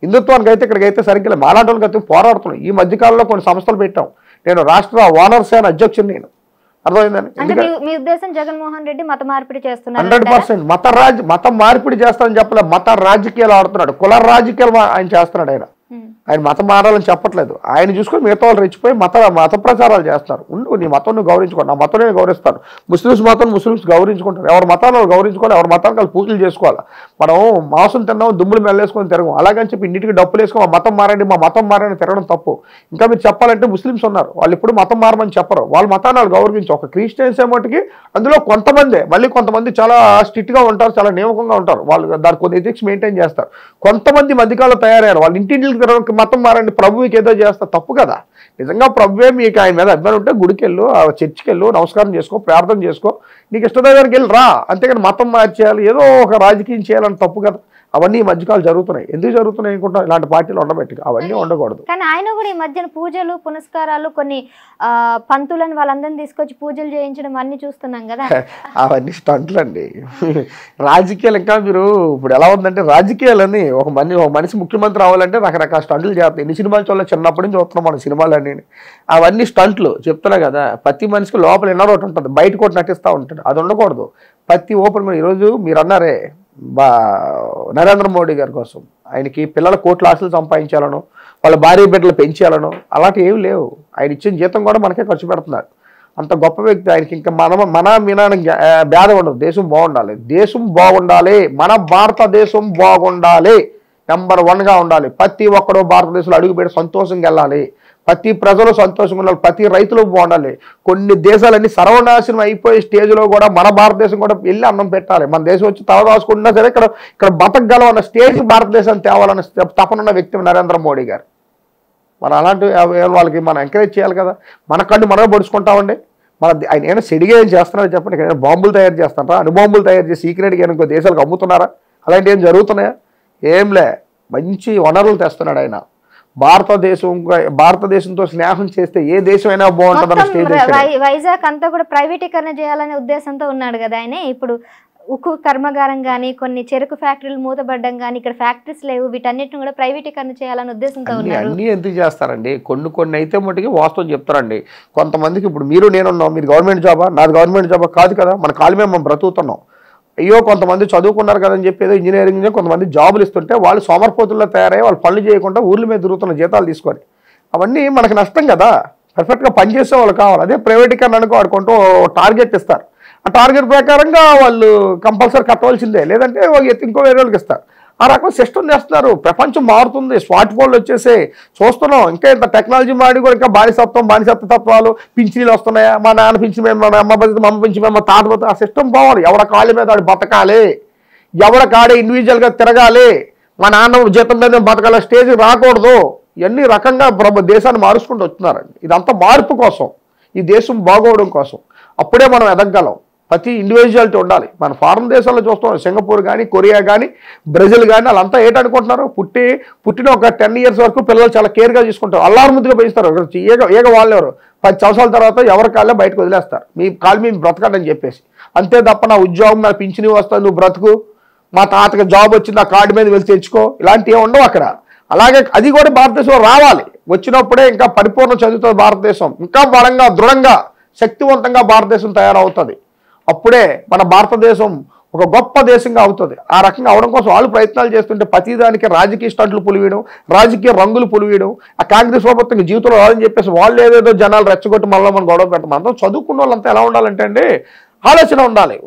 Speaker 2: హిందుత్వానికి అయితే ఇక్కడికైతే సరిగ్గా మాలాంటి వాళ్ళకి అయితే పోరాడుతున్నాం. ఈ మధ్యకాలంలో కొన్ని సంస్థలు పెట్టాం. నేను రాష్ట్ర ఓనర్స్ అండ్ అధ్యక్షుడు. నేను అర్థమైందని.
Speaker 1: మీ ఉద్దేశం జగన్మోహన్ రెడ్డి మత మార్పిడి చేస్తున్నారు?
Speaker 2: 100% మతం మార్పిడి చేస్తానని చెప్పలేదు. మత రాజకీయాలు ఆడుతున్నాడు, కుల రాజకీయాలు ఆయన చేస్తున్నాడు. ఆయన మతం మారాలని చెప్పట్లేదు. ఆయన చూసుకొని మిగతా వాళ్ళు రెచ్చిపోయి మత ప్రచారాలు చేస్తున్నారు. ఉండు, నీ మతం నువ్వు గౌరవించుకో, నా మతం నేను గౌరవిస్తాను. ముస్లిమ్స్ మతం ముస్లిమ్స్ గౌరవించుకుంటారు. ఎవరి మతాన్ని వాళ్ళు గౌరవించుకోవాలి, ఎవరి మతానికి వాళ్ళు పూజలు చేసుకోవాలి. మనం మాంసం తిన్నాం, దుమ్ములు మెల్లేసుకొని తిరగం. అలాగని చెప్పి ఇంటికి డప్పులు వేసుకొని మా మతం మారని తిరగడం తప్పు. ఇంకా మీరు చెప్పాలంటే ముస్లిమ్స్ ఉన్నారు, వాళ్ళు ఇప్పుడు మతం మారమని చెప్పరు. వాళ్ళ మతాన్ని వాళ్ళు గౌరవించు. ఒక క్రిస్టియన్స్ ఏమోటికి అందులో కొంతమంది, మళ్ళీ కొంతమంది చాలా స్ట్రిక్ట్గా ఉంటారు, చాలా నియమకంగా ఉంటారు. వాళ్ళు దాని కొన్ని ఎథిక్స్ మెయింటైన్ చేస్తారు. కొంతమంది మధ్యకాలంలో తయారయ్యారు, వాళ్ళు ఇంటింటికి తిరగడానికి మతం మారండి, ప్రభువుకి ఏదో చేస్తా, తప్పు కదా. నిజంగా ప్రభువే మీకు ఆయన మీద అభిమానం ఉంటే గుడికి వెళ్ళు, చర్చికి వెళ్ళు, నమస్కారం చేసుకో, ప్రార్థన చేసుకో, నీకు ఇష్టదైవానికి వెళ్ళి రా. అంతేగాని మతం మార్చేయాలి, ఏదో ఒక రాజకీయం చేయాలని తప్పు కదా. అవన్నీ ఈ మధ్యకాలు జరుగుతున్నాయి. ఎందుకు జరుగుతున్నాయి అనుకుంటా? ఇలాంటి పార్టీలు ఉండబెట్టి అవన్నీ ఉండకూడదు.
Speaker 1: కానీ ఆయన కూడా ఈ మధ్యన పూజలు పునస్కారాలు కొన్ని పంతులను వాళ్ళందరినీ తీసుకొచ్చి పూజలు చేయించడం అన్ని చూస్తున్నాం కదా.
Speaker 2: అవన్నీ స్టంట్లు అండి. రాజకీయాలు ఇంకా మీరు ఇప్పుడు ఎలా ఉందంటే, రాజకీయాలని ఒక మనిషి ముఖ్యమంత్రి అవ్వాలంటే రకరకాల స్టంట్లు చేస్తాయి. ఎన్ని సినిమాలు చూడాలి, చిన్నప్పటి నుంచి చూస్తున్నాం మన సినిమాలన్నీ. అవన్నీ స్టంట్లు చెప్తున్నా కదా. ప్రతి మనిషికి లోపల ఎన్నో ఒకటి ఉంటుంది, బయట కూడా నటిస్తూ ఉంటాడు. అది ఉండకూడదు. ప్రతి ఓపెన్ ఈరోజు మీరు అన్నారే నరేంద్ర మోడీ గారి కోసం, ఆయనకి పిల్లల కోట్ల ఆశలు సంపాదించాలను, వాళ్ళ భార్య బిడ్డలు పెంచాలను, అలాంటివి ఏమి లేవు. ఆయన ఇచ్చిన జీతం కూడా మనకే ఖర్చు పెడుతున్నారు. అంత గొప్ప వ్యక్తి. ఆయనకి ఇంకా మీనానికి భేదం ఉండదు. దేశం బాగుండాలి, మన భారతదేశం బాగుండాలి, నెంబర్ 1గా ఉండాలి. ప్రతి ఒక్కడో భారతదేశంలో అడుగుపెట్టి సంతోషంగా వెళ్ళాలి, ప్రతి ప్రజలు సంతోషంగా ఉండాలి, ప్రతి రైతులు బాగుండాలి. కొన్ని దేశాలన్నీ సర్వనాశనం అయిపోయే స్టేజ్లో కూడా మన భారతదేశం కూడా వెళ్ళి అన్నం పెట్టాలి. మన దేశం వచ్చి తల రాసుకుంటున్నా సరే ఇక్కడ బతకగలం అన్న స్టేజ్ భారతదేశం తేవాలన్న తపనున్న వ్యక్తి నరేంద్ర మోడీ గారు. మరి అలాంటి వాళ్ళకి మనం ఎంకరేజ్ చేయాలి కదా. మన కళ్ళు మనమే పొడుచుకుంటామండి. ఆయన ఏమైనా సెడిగా ఏం చేస్తున్నారో చెప్పండి. ఇక్కడ బాంబులు తయారు చేస్తున్నారా, అణుబాంబులు తయారు చేసి సీక్రెట్గా ఇంకో దేశాలకు అమ్ముతున్నారా? అలాంటి ఏం జరుగుతున్నాయా? ఏంలే, మంచి వనరులు తెస్తున్నాడు ఆయన. భారతదేశంతో స్నేహం చేస్తే ఏ దేశమైనా బాగుంటుంది.
Speaker 1: వైజాగ్ అంతా కూడా ప్రైవేటీకరణ చేయాలనే ఉద్దేశంతో ఉన్నాడు కదా ఆయన. ఇప్పుడు ఉక్కు కర్మాగారం కానీ, కొన్ని చెరుకు ఫ్యాక్టరీలు మూతపడ్డం కానీ, ఇక్కడ ఫ్యాక్టరీస్ లేవు, వీటన్నిటిని కూడా ప్రైవేటీకరణ చేయాలనే ఉద్దేశంతో ఉన్నారు.
Speaker 2: అన్నీ ఎందుకు చేస్తారండి? కొన్ని అయితే మటుకి వాస్తవం చెప్తారండి. కొంతమందికి ఇప్పుడు మీరు నేనున్నాం, మీరు గవర్నమెంట్ జాబా, నాది గవర్నమెంట్ జాబా కాదు కదా, మన కాలు మేము మనం బ్రతుకుతున్నాం. అయ్యో కొంతమంది చదువుకున్నారు కదని చెప్పి ఏదో ఇంజనీరింగ్ కొంతమంది జాబులు ఇస్తుంటే వాళ్ళు సోమర్పోతుల్లో తయారయ్యి వాళ్ళు పనులు చేయకుండా ఊర్ల మీద తిరుగుతున్న జీతాలు తీసుకొని, అవన్నీ మనకు నష్టం కదా. పర్ఫెక్ట్గా పనిచేసే వాళ్ళు కావాలి. అదే ప్రైవేటీకరణ అనుకో ఆడుకుంటూ టార్గెట్ ఇస్తారు. ఆ టార్గెట్ ప్రకారంగా వాళ్ళు కంపల్సరీ కట్టవలసిందే, లేదంటే ఇంకో వేరే వాళ్ళకి ఇస్తారు. ఆ రకం సిస్టమ్ చేస్తున్నారు. ప్రపంచం మారుతుంది, స్మార్ట్ ఫోన్లు వచ్చేసి చూస్తున్నాం. ఇంకా ఇంత టెక్నాలజీ మాడి కూడా ఇంకా బానిసత్వ తత్వాలు, పింఛనీలు వస్తున్నాయా, మా నాన్న పింఛన్ మేము, మా అమ్మ బతికి, మా అమ్మ పింఛన్ మేము, మా తాత బతుకు. ఆ సిస్టమ్ పోవాలి. ఎవడ కాళ్ళ మీద ఆడు బతకాలి, ఎవడ కాడే ఇండివిజువల్గా తిరగాలి, మా నాన్న జీతం మీద బతకాలి, స్టేజ్ రాకూడదు. ఇవన్నీ రకంగా దేశాన్ని మారుచుకుంటూ వస్తున్నారండి. ఇదంతా మార్పు కోసం, ఈ దేశం బాగోవడం కోసం. అప్పుడే మనం ఎదగలం. ప్రతి ఇండివిజువాలిటీ ఉండాలి. మన ఫారెన్ దేశాల్లో చూస్తాం, సింగపూర్ కానీ, కొరియా కానీ, బ్రెజిల్ కానీ, వాళ్ళంతా ఏంటనుకుంటున్నారు, పుట్టిన ఒక 10 years వరకు పిల్లలు చాలా కేర్గా చూసుకుంటారు, అల్లారు ముద్దుగా పెంచుతారు. ఏగ వాళ్ళెవరు 10 సంవత్సరాల తర్వాత ఎవరి కాళ్ళే బయటకు వదిలేస్తారు, మీ కాళ్ళు మేము బ్రతకండి అని చెప్పేసి. అంతే తప్ప నా ఉద్యోగం, నా పింఛని వస్తుంది, నువ్వు బ్రతుకు, మా తాతకి జాబ్ వచ్చింది, ఆ కార్డు మీద వెళ్ళి తెచ్చుకో, ఇలాంటివి ఉండవు అక్కడ. అలాగే అది కూడా భారతదేశంలో రావాలి. వచ్చినప్పుడే ఇంకా పరిపూర్ణ చదువుతుంది భారతదేశం. ఇంకా బలంగా, దృఢంగా, శక్తివంతంగా భారతదేశం తయారవుతుంది. అప్పుడే మన భారతదేశం ఒక గొప్ప దేశంగా అవుతుంది. ఆ రకంగా అవడం కోసం వాళ్ళు ప్రయత్నాలు చేస్తుంటే ప్రతిదానికి రాజకీయ స్టంట్లు పులివేయడం, రాజకీయ రంగులు పులివేయడం, ఆ కాంగ్రెస్ ప్రభుత్వం జీవితంలో రాదని చెప్పేసి వాళ్ళు ఏదేదో జనాలు రెచ్చగొట్టి మళ్ళీ మనం గొడవ పెట్టడం. అంతా చదువుకున్న వాళ్ళంతా ఎలా ఉండాలంటే అండి, ఆలోచన ఉండాలి.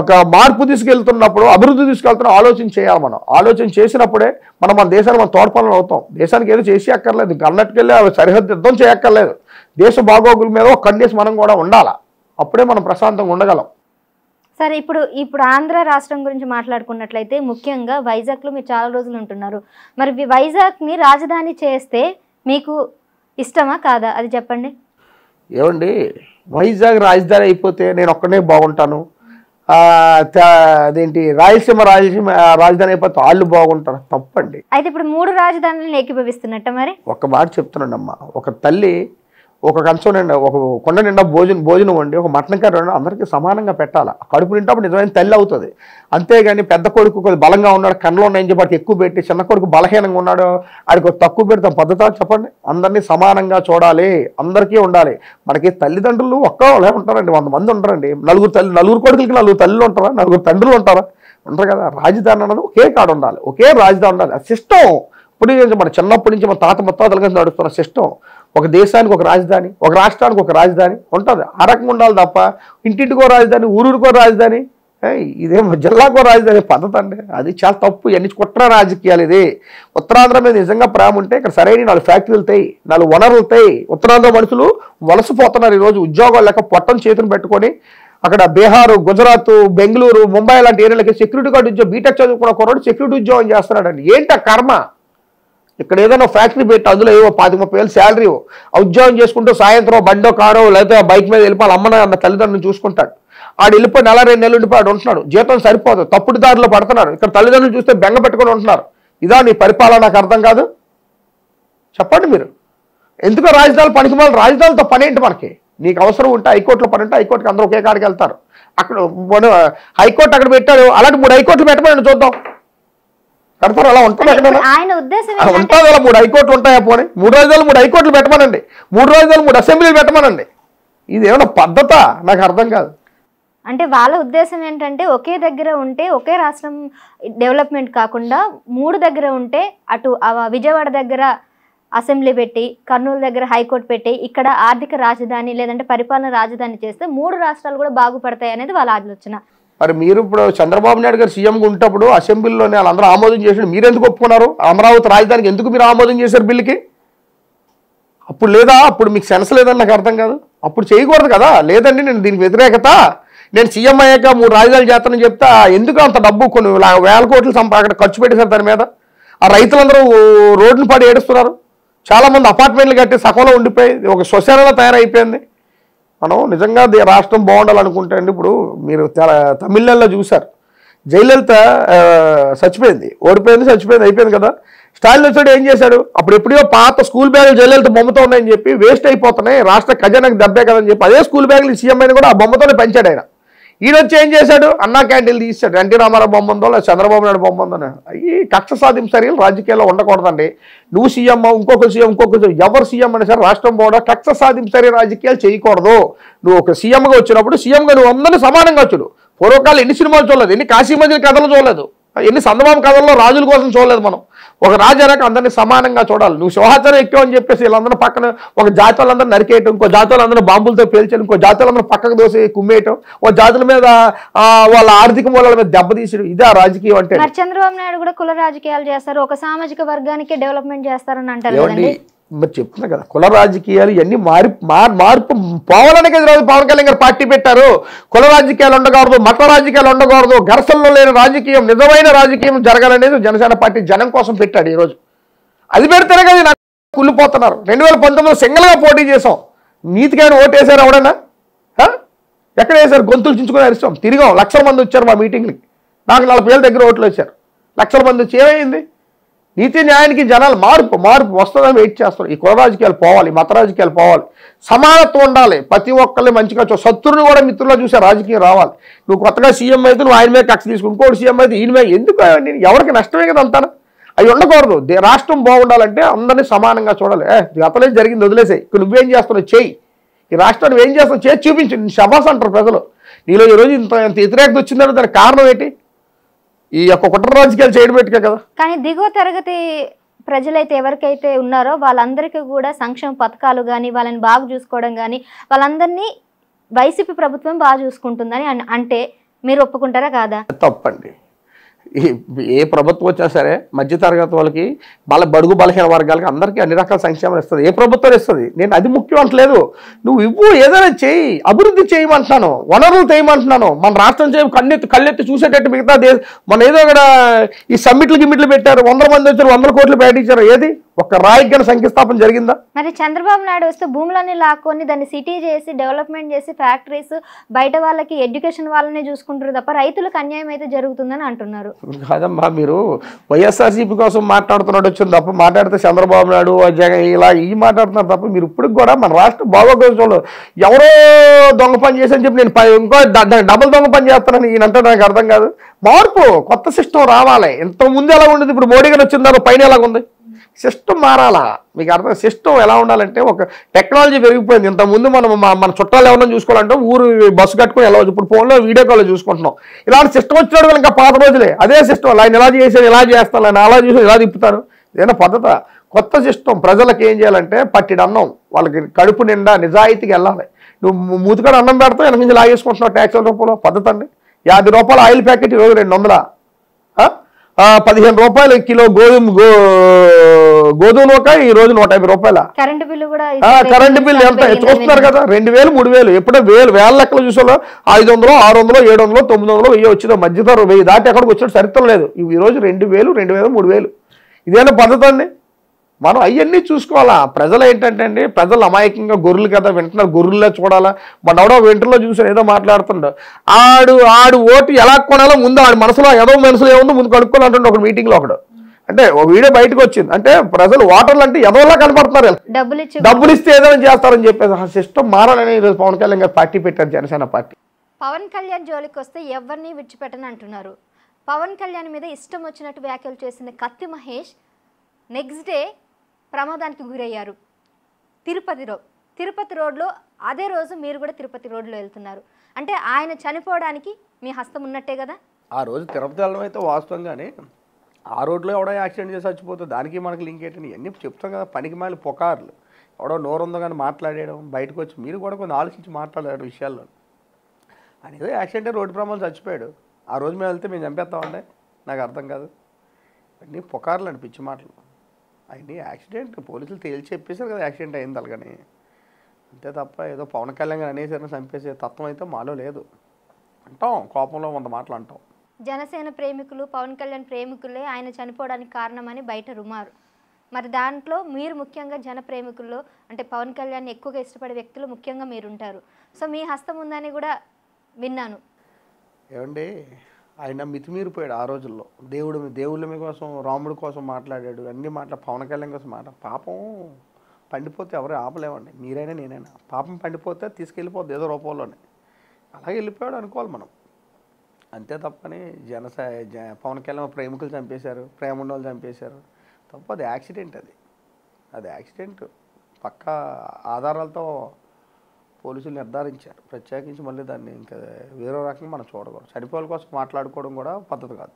Speaker 2: ఒక మార్పు తీసుకెళ్తున్నప్పుడు, అభివృద్ధి తీసుకెళ్తున్న ఆలోచన చేయాలి. మనం ఆలోచన చేసినప్పుడే మన దేశాన్ని మనం తోడ్పనులు అవుతాం. దేశానికి ఏదో చేసి అక్కర్లేదు, అన్నట్టుకెళ్ళి సరిహద్దు యుద్ధం చేయక్కర్లేదు. దేశ బాగోగుల మీద ఒక కన్నేసి మనం కూడా ఉండాలి. అప్పుడే మనం ప్రశాంతంగా ఉండగలం.
Speaker 1: సరే, ఇప్పుడు ఆంధ్ర రాష్ట్రం గురించి మాట్లాడుకున్నట్లయితే ముఖ్యంగా వైజాగ్లో మీరు చాలా రోజులు ఉంటున్నారు. మరి వైజాగ్ని రాజధాని చేస్తే మీకు ఇష్టమా కాదా, అది చెప్పండి.
Speaker 2: ఏమండి, వైజాగ్ రాజధాని అయిపోతే నేను ఒక్కనే బాగుంటాను, అదేంటి రాయలసీమ రాజధాని అయిపోతే వాళ్ళు బాగుంటారు? తప్పండి.
Speaker 1: అయితే ఇప్పుడు 3 రాజధానులను ఏకీభవిస్తున్నట్ట? మరి
Speaker 2: ఒక మాట చెప్తున్నానమ్మా, ఒక తల్లి ఒక కంచం నిండా, ఒక కొండ నిండా భోజనం వండి ఒక మటన్ కర్రీ వండి అందరికీ సమానంగా పెట్టాలి. కడుపు నింటప్పుడు నిజమైన తల్లి అవుతుంది. అంతేగాని పెద్ద కొడుకు కొద్ది బలంగా ఉన్నాడు, కన్నులో ఉన్నాయని చెప్పి ఎక్కువ పెట్టి, చిన్న కొడుకు బలహీనంగా ఉన్నాడు ఆడికి తక్కువ పెడతాం పద్ధతి చెప్పండి. అందరినీ సమానంగా చూడాలి, అందరికీ ఉండాలి. మనకి తల్లిదండ్రులు ఒక్కళ్ళే ఉంటారండి, 100 మంది ఉంటారండి. నలుగురు కొడుకులకి 4 తల్లులు ఉంటారా, 4 తండ్రులు ఉంటారా? ఉంటారు కదా. రాజధాని అన్నది ఒకే కాడ ఉండాలి, ఒకే రాజధాని ఉండాలి. ఆ సిస్టమ్ ఇప్పుడు మన చిన్నప్పటి నుంచి మన తాత ముత్తాతలుగా నడుస్తున్న సిస్టమ్. ఒక దేశానికి ఒక రాజధాని, ఒక రాష్ట్రానికి ఒక రాజధాని ఉంటుంది. ఆ రకంగా ఉండాలి తప్ప ఇంటింటికో రాజధాని, ఊరూరికో రాజధాని, ఇదేమో జిల్లాకో రాజధాని పద్ధతి అండి. అది చాలా తప్పు. ఇవన్నీ కుట్ర రాజకీయాలు. ఇది ఉత్తరాంధ్ర మీద నిజంగా ప్రేమ ఉంటే ఇక్కడ సరైన 4 ఫ్యాక్టరీలు ఉంటాయి, 4 వనరులు ఉంటాయి. ఉత్తరాంధ్ర మనుషులు వలసపోతున్నారు ఈరోజు. ఉద్యోగాలు లేక పొట్టం చేతులు పెట్టుకొని అక్కడ బీహారు, గుజరాత్, బెంగళూరు, ముంబై లాంటి ఏరియాలకి సెక్యూరిటీ గార్డు ఉద్యోగం, బీటెక్ చదువుకున్న కుర్రాడు సెక్యూరిటీ ఉద్యోగం చేస్తున్నాడండి. ఏంటి ఆ కర్మ? ఇక్కడ ఏదైనా ఫ్యాక్టరీ పెట్టి అందులో ఏవో 20-30 వేలు శాలరీ, ఉద్యోగం చేసుకుంటూ సాయంత్రం బండో కారో లేకపోతే బైక్ మీద వెళ్ళిపోవాలి, అమ్మ తల్లిదండ్రులను చూసుకుంటాడు. ఆడు వెళ్ళిపోయి 1-2 నెలలు ఉండిపోయాడు ఉంటున్నాడు, జీతం సరిపోదు, తప్పుడు దారిలో పడుతున్నాడు. ఇక్కడ తల్లిదండ్రులు చూస్తే బెంగ పెట్టుకొని ఉంటున్నారు. ఇదా నీ పరిపాలన? నాకు అర్థం కాదు. చెప్పండి మీరు. ఎందుకో రాజధానులు పనికిమాలి. రాజధానులతో పని ఏంటి మనకి? నీకు అవసరం ఉంటే హైకోర్టులో పని ఉంటే హైకోర్టుకి అందరూ ఒకే కాడికి వెళ్తారు. అక్కడ హైకోర్టు అక్కడ పెట్టాడు, అలాంటి 3 హైకోర్టులు పెట్టమని చూద్దాం. కడతారు? అలా ఉంటుంది అక్కడ ఉంటుంది. అలా 3 హైకోర్టులు ఉంటాయా? పోనీ 3 రాజధానులు 3 హైకోర్టులు పెట్టమనండి, 3 రాజధానులు 3 అసెంబ్లీలు పెట్టమనండి. ఇది ఏమన్నా పద్ధత? నాకు అర్థం కాదు.
Speaker 1: అంటే వాళ్ళ ఉద్దేశం ఏంటంటే ఒకే దగ్గర ఉంటే ఒకే రాష్ట్రం డెవలప్మెంట్ కాకుండా 3 దగ్గర ఉంటే అటు విజయవాడ దగ్గర అసెంబ్లీ పెట్టి, కర్నూలు దగ్గర హైకోర్టు పెట్టి, ఇక్కడ ఆర్థిక రాజధాని లేదంటే పరిపాలన రాజధాని చేస్తే 3 రాష్ట్రాలు కూడా బాగుపడతాయి అనేది వాళ్ళ ఆలోచన.
Speaker 2: మరి మీరు ఇప్పుడు చంద్రబాబు నాయుడు గారు సీఎంగా ఉంటప్పుడు అసెంబ్లీలోనే వాళ్ళందరూ ఆమోదం చేసి మీరు ఎందుకు ఒప్పుకున్నారు? అమరావతి రాజధానికి ఎందుకు మీరు ఆమోదం చేశారు బిల్లుకి? అప్పుడు లేదా? అప్పుడు మీకు సెన్స్ లేదని నాకు అర్థం కాదు. అప్పుడు చేయకూడదు కదా. లేదండి నేను దీనికి వ్యతిరేకత, నేను సీఎం అయ్యాక 3 రాజధానులు చేస్తానని చెప్తా. ఎందుకు అంత డబ్బు కొన్ని వేల కోట్లు అక్కడ ఖర్చు పెట్టేశారు దాని మీద? ఆ రైతులందరూ రోడ్డును పడి ఏడుస్తున్నారు. చాలామంది అపార్ట్మెంట్లు కట్టి సగంలో ఉండిపోయి ఒక శ్మశానంలో తయారైపోయింది. మనం నిజంగా రాష్ట్రం బాగుండాలనుకుంటే అండి, ఇప్పుడు మీరు తమిళనాడులో చూశారు, జయలలిత చచ్చిపోయింది, ఓడిపోయింది, చచ్చిపోయింది, అయిపోయింది కదా. స్టాలిన్ వచ్చాడు, ఏం చేశాడు? అప్పుడు ఎప్పుడో పాత స్కూల్ బ్యాగులు జయలలిత బొమ్మతో ఉన్నాయని చెప్పి వేస్ట్ అయిపోతున్నాయి, రాష్ట్ర ఖజానాకు దెబ్బే కదని చెప్పి అదే స్కూల్ బ్యాగులు సీఎం అయినా కూడా ఆ బొమ్మతోనే పెంచాడు ఆయన. ఈయన వచ్చి ఏం చేశాడు? అన్నా క్యాంటీన్లు తీసాడు. ఎన్టీ రామారావు బొమ్మ ఉందో లేదా చంద్రబాబు నాయుడు బొమ్మ ఉందో. ఈ కక్ష సాధింపు చర్యలు రాజకీయాల్లో ఉండకూడదండి. నువ్వు సీఎం, ఇంకొక సీఎం, ఎవరు సీఎం అయినా సరే రాష్ట్రం పోవడం కక్ష సాధింపు చర్య రాజకీయాలు చేయకూడదు. నువ్వు ఒక సీఎంగా వచ్చినప్పుడు సీఎంగా నువ్వు అందరినీ సమానంగా వచ్చుడు. పూర్వకాలం ఎన్ని సినిమాలు చూడలేదు, ఎన్ని కాశీమధ్య కథలు చూడలేదు, ఎన్ని సందమామ కథల్లో రాజుల కోసం చూడలేదు. మనం ఒక రాజారాక అందరినీ సమానంగా చూడాలి. నువ్వు సింహాసనం ఎక్కావని చెప్పేసి వీళ్ళందరూ పక్కన ఒక జాతి వాళ్ళందరూ నరికేయటం, ఇంకో జాతి వాళ్ళందరూ బాంబులతో పేల్చడం, ఇంకో జాతి వాళ్ళందరూ పక్కకు దోసి కుమ్మేయటం, ఓ జాతుల మీద వాళ్ళ ఆర్థిక మూలాల మీద దెబ్బతీసడం, ఇదే ఆ రాజకీయం అంటే.
Speaker 1: చంద్రబాబు నాయుడు కూడా కుల రాజకీయాలు చేస్తారు, ఒక సామాజిక వర్గానికి డెవలప్మెంట్ చేస్తారని అంటారు
Speaker 2: ఏమండి? మరి చెప్తున్నా కదా, కుల రాజకీయాలు ఇవన్నీ మార్పు పోవాలనే కదా పవన్ కళ్యాణ్ గారు పార్టీ పెట్టారు. కుల రాజకీయాలు ఉండకూడదు, మత రాజకీయాలు ఉండకూడదు, ఘర్షణలో లేని రాజకీయం, నిజమైన రాజకీయం జరగాలనేది జనసేన పార్టీ జనం కోసం పెట్టాడు. ఈరోజు అది పెడితేనే కదా నాకు కుళ్ళిపోతున్నారు. 2019లో సింగిల్గా పోటీ చేసాం, నీతికైనా ఓటేసారు ఎవడైనా? ఎక్కడ వేశారు? గొంతులు చించుకొని అరిస్తాం, తిరిగాం. లక్షల మంది వచ్చారు మా మీటింగ్లకి, నాకు 40,000 దగ్గర ఓట్లు వచ్చారు. లక్షల మంది వచ్చి ఏమైంది? నీతి న్యాయానికి జనాలు మార్పు వస్తుందని వెయిట్ చేస్తారు. ఈ కుల రాజకీయాలు పోవాలి, మత రాజకీయాలు పోవాలి, సమానత్వం ఉండాలి. ప్రతి ఒక్కరిని మంచిగా శత్రువుని కూడా మిత్రుల్లో చూసే రాజకీయం రావాలి. నువ్వు కొత్తగా సీఎం అయితే నువ్వు ఆయన మీద కక్ష తీసుకుని, ఇంకోటి సీఎం అయితే ఈయన మీద ఎందుకు? ఎవరికి నష్టమే కదా అంటాను. అవి ఉండకూడదు. రాష్ట్రం బాగుండాలంటే అందరినీ సమానంగా చూడాలి. గతంలో జరిగింది వదిలేసాయి, ఇక్కడ నువ్వేం చేస్తున్నావు చెయ్యి. ఈ రాష్ట్రాన్ని ఏం చేస్తావు చేసి చూపించు. శబాస్ అంటారు ప్రజలు. నీలో ఈరోజు ఇంత వ్యతిరేకత వచ్చిందంటే దానికి కారణం ఏంటి? ఈ యొక్క కుట్ర రాజకీయాలు చేయడం పెట్టుకే కదా.
Speaker 1: కానీ దిగువ తరగతి ప్రజలైతే ఎవరికైతే ఉన్నారో వాళ్ళందరికీ కూడా సంక్షేమ పథకాలు కానీ, వాళ్ళని బాగా చూసుకోవడం కానీ, వాళ్ళందరినీ వైసీపీ ప్రభుత్వం బాగా చూసుకుంటుందని అంటే మీరు ఒప్పుకుంటారా కాదా?
Speaker 2: తప్పండి. ఏ ప్రభుత్వం వచ్చినా సరే మధ్యతరగతి వాళ్ళకి, బడుగు బలహీన వర్గాలకి అందరికీ అన్ని రకాల సంక్షేమాలు ఇస్తుంది. ఏ ప్రభుత్వం ఇస్తుంది? నేను అది ముఖ్యం అంటలేదు. నువ్వు ఇవ్వు, ఏదైనా చేయి, అభివృద్ధి చేయమంటున్నాను, వనరులు చేయమంటున్నాను. మన రాష్ట్రం చేయి కళ్ళెత్తి చూసేటట్టు మిగతా మన ఏదో అక్కడ ఈ గిమ్మిట్లు పెట్టారు, 100 మంది వచ్చారు, 100 కోట్లు ప్రకటించారు. ఏది ఒక్క రాయికి శంకుస్థాపన జరిగిందా?
Speaker 1: మరి చంద్రబాబు నాయుడు వస్తే భూములన్నీ లాక్కొని దాన్ని సిటీ చేసి డెవలప్మెంట్ చేసి ఫ్యాక్టరీస్ బయట వాళ్ళకి ఎడ్యుకేషన్ వాళ్ళనే చూసుకుంటారు తప్ప రైతులకు అన్యాయం అయితే జరుగుతుందని అంటున్నారు.
Speaker 2: కాదమ్మా, మీరు వైఎస్ఆర్సీపీ కోసం మాట్లాడుతున్నాడు వచ్చింది తప్ప, మాట్లాడితే చంద్రబాబు నాయుడు జగన్ ఇలా మాట్లాడుతున్నారు తప్ప, మీరు ఇప్పుడు కూడా మన రాష్ట్ర బాగోగులు ఎవరో దొంగ పని చేసని చెప్పి నేను ఇంకో డబుల్ దొంగ పని చేస్తానని ఈయనంటే నాకు అర్థం కాదు. మార్పు, కొత్త సిస్టమ్ రావాలి. ఇంతకుముందు ఎలా ఉండేది, ఇప్పుడు మోడీ గారు వచ్చిందారు పైన ఎలాగుంది? సిస్టమ్ మారాలా. మీకు అర్థం? సిస్టమ్ ఎలా ఉండాలంటే, ఒక టెక్నాలజీ పెరిగిపోయింది. ఇంతకుముందు మన చుట్టాలు ఏమన్నా చూసుకోవాలంటే ఊరు బస్సు కట్టుకుని వెళ్ళవచ్చు, ఇప్పుడు ఫోన్లో వీడియో కాల్లో చూసుకుంటున్నాం. ఇలాంటి సిస్టమ్ వచ్చినాడు ఇంకా పాత రోజులే. అదే సిస్టమ్ ఆయన ఎలా చేశాను, ఎలా చేస్తాను, ఆయన అలా చూసి ఎలా తిప్పుతారు, ఏదైనా పద్ధత? కొత్త సిస్టమ్. ప్రజలకు ఏం చేయాలంటే పట్టిడు అన్నం, వాళ్ళకి కడుపు నిండా నిజాయితీకి వెళ్ళాలి. నువ్వు మూతికాడ అన్నం పెడతావు, వెనక నుంచి లాగేసుకుంటున్నావు ట్యాక్సుల రూపంలో. పద్ధతి అండి. 50 రూపాయల ఆయిల్ ప్యాకెట్ ఈరోజు 200, 15 రూపాయలు కిలో గోధుమ నూక ఈరోజు 150 రూపాయల.
Speaker 1: కరెంటు బిల్లు కూడా,
Speaker 2: కరెంటు బిల్లు ఎంత చూస్తున్నారు కదా, 2000, 3000. ఎప్పుడో వేల లెక్కలు చూసాలో 500, 600, 700, 900, 1000 వచ్చిందో. మధ్యతరం 1000 దాటి ఎక్కడికి వచ్చినట్టు చరిత్రం లేదు. ఈరోజు 2000, 3000. ఇదేనా పద్ధతి అండి? మనం అవన్నీ చూసుకోవాలా. ప్రజలు ఏంటంటే అండి, ప్రజలు అమాయకంగా గొర్రెలు కదా వింటున్నారు, గొర్రెల్లో చూడాలా. మనవడో వెంటర్లో చూసాను ఏదో మాట్లాడుతుండో, ఆడు ఓటు ఎలా కొనాలో ముందు ఆడి మనసులో మనసులో ఏముందో ముందు కనుక్కొని అంటుండే ఒక మీటింగ్లో ఒకడు. అంటే ఒక వీడియో బయటకు వచ్చింది. అంటే ప్రజలు ఓటర్లు అంటే ఎదోలా కనపడుతున్నారు, డబ్బులు ఇస్తే ఏదైనా చేస్తారని చెప్పేసి. ఆ సిస్టమ్ మారాలని ఈరోజు పవన్ కళ్యాణ్ గారు పార్టీ పెట్టారు, జనసేన పార్టీ.
Speaker 1: పవన్ కళ్యాణ్ జోలికి వస్తే ఎవరిని విడిచిపెట్టని అంటున్నారు. పవన్ కళ్యాణ్ మీద ఇష్టం వచ్చినట్టు వ్యాఖ్యలు చేసిన కత్తి మహేష్ నెక్స్ట్ డే ప్రమాదానికి గురయ్యారు తిరుపతి రోడ్లో. అదే రోజు మీరు కూడా తిరుపతి రోడ్లో వెళ్తున్నారు అంటే ఆయన చనిపోవడానికి మీ హస్తం ఉన్నట్టే కదా.
Speaker 2: ఆ రోజు తిరుపతి వెళ్ళడం అయితే వాస్తవంగానే, ఆ రోడ్లో ఎవడో యాక్సిడెంట్ చేసి చచ్చిపోతుంది, దానికి మనకి లింక్ ఏంటని ఇవన్నీ చెప్తాం కదా. పనికి మాలి పుకార్లు, ఎవడో నోరుందో కానీ మాట్లాడేయడం, బయటకు వచ్చి మీరు కూడా కొన్ని ఆలోచించి మాట్లాడారు విషయాల్లో. అని ఏదో యాక్సిడెంట్ రోడ్డు ప్రమాదం చచ్చిపోయాడు, ఆ రోజు మేము వెళ్తే మేము చంపేస్తామంటే నాకు అర్థం కాదు. అన్నీ పుకార్లు అండి, పిచ్చి మాటలు. అవన్నీ యాక్సిడెంట్ పోలీసులు తేల్చి చెప్పేశారు కదా యాక్సిడెంట్ అయింది అలాగని, అంతే తప్ప ఏదో పవన్ కళ్యాణ్ గారు అనేసరికి చంపేసే తత్వం అయితే మాలో లేదు. అంటాం కోపంలో 100 మాటలు అంటాం.
Speaker 1: జనసేన ప్రేమికులు, పవన్ కళ్యాణ్ ప్రేమికులే ఆయన చనిపోవడానికి కారణమని బయట రుమారు. మరి దాంట్లో మీరు ముఖ్యంగా జన ప్రేమికుల్లో అంటే పవన్ కళ్యాణ్ ఎక్కువగా ఇష్టపడే వ్యక్తులు ముఖ్యంగా మీరుంటారు. సో మీ హస్తం ఉందని కూడా విన్నాను.
Speaker 2: ఏమండి ఆయన మితిమీరిపోయాడు ఆ రోజుల్లో. దేవుళ్ళ మీ కోసం, రాముడి కోసం మాట్లాడాడు, అన్ని పవన్ కళ్యాణ్ కోసం పాపం పండిపోతే ఎవరు ఆపలేమండి, మీరైనా నేనైనా. పాపం పండిపోతే తీసుకెళ్ళిపోద్ది ఏదో రూపంలోనే. అలాగే వెళ్ళిపోయాడు అనుకోవాలి మనం, అంతే తప్పని పవన్ కళ్యాణ్ ప్రేమికులు చంపేశారు, ప్రేమ ఉన్నోళ్ళు చంపేశారు తప్ప అది యాక్సిడెంట్. అది యాక్సిడెంట్ పక్కా ఆధారాలతో పోలీసులు నిర్ధారించారు. ప్రత్యేకించి మళ్ళీ దాన్ని ఇంకా వేరే రకంగా మనం చూడకూడదు. చనిపోయిన కోసం మాట్లాడుకోవడం కూడా పద్ధతి కాదు.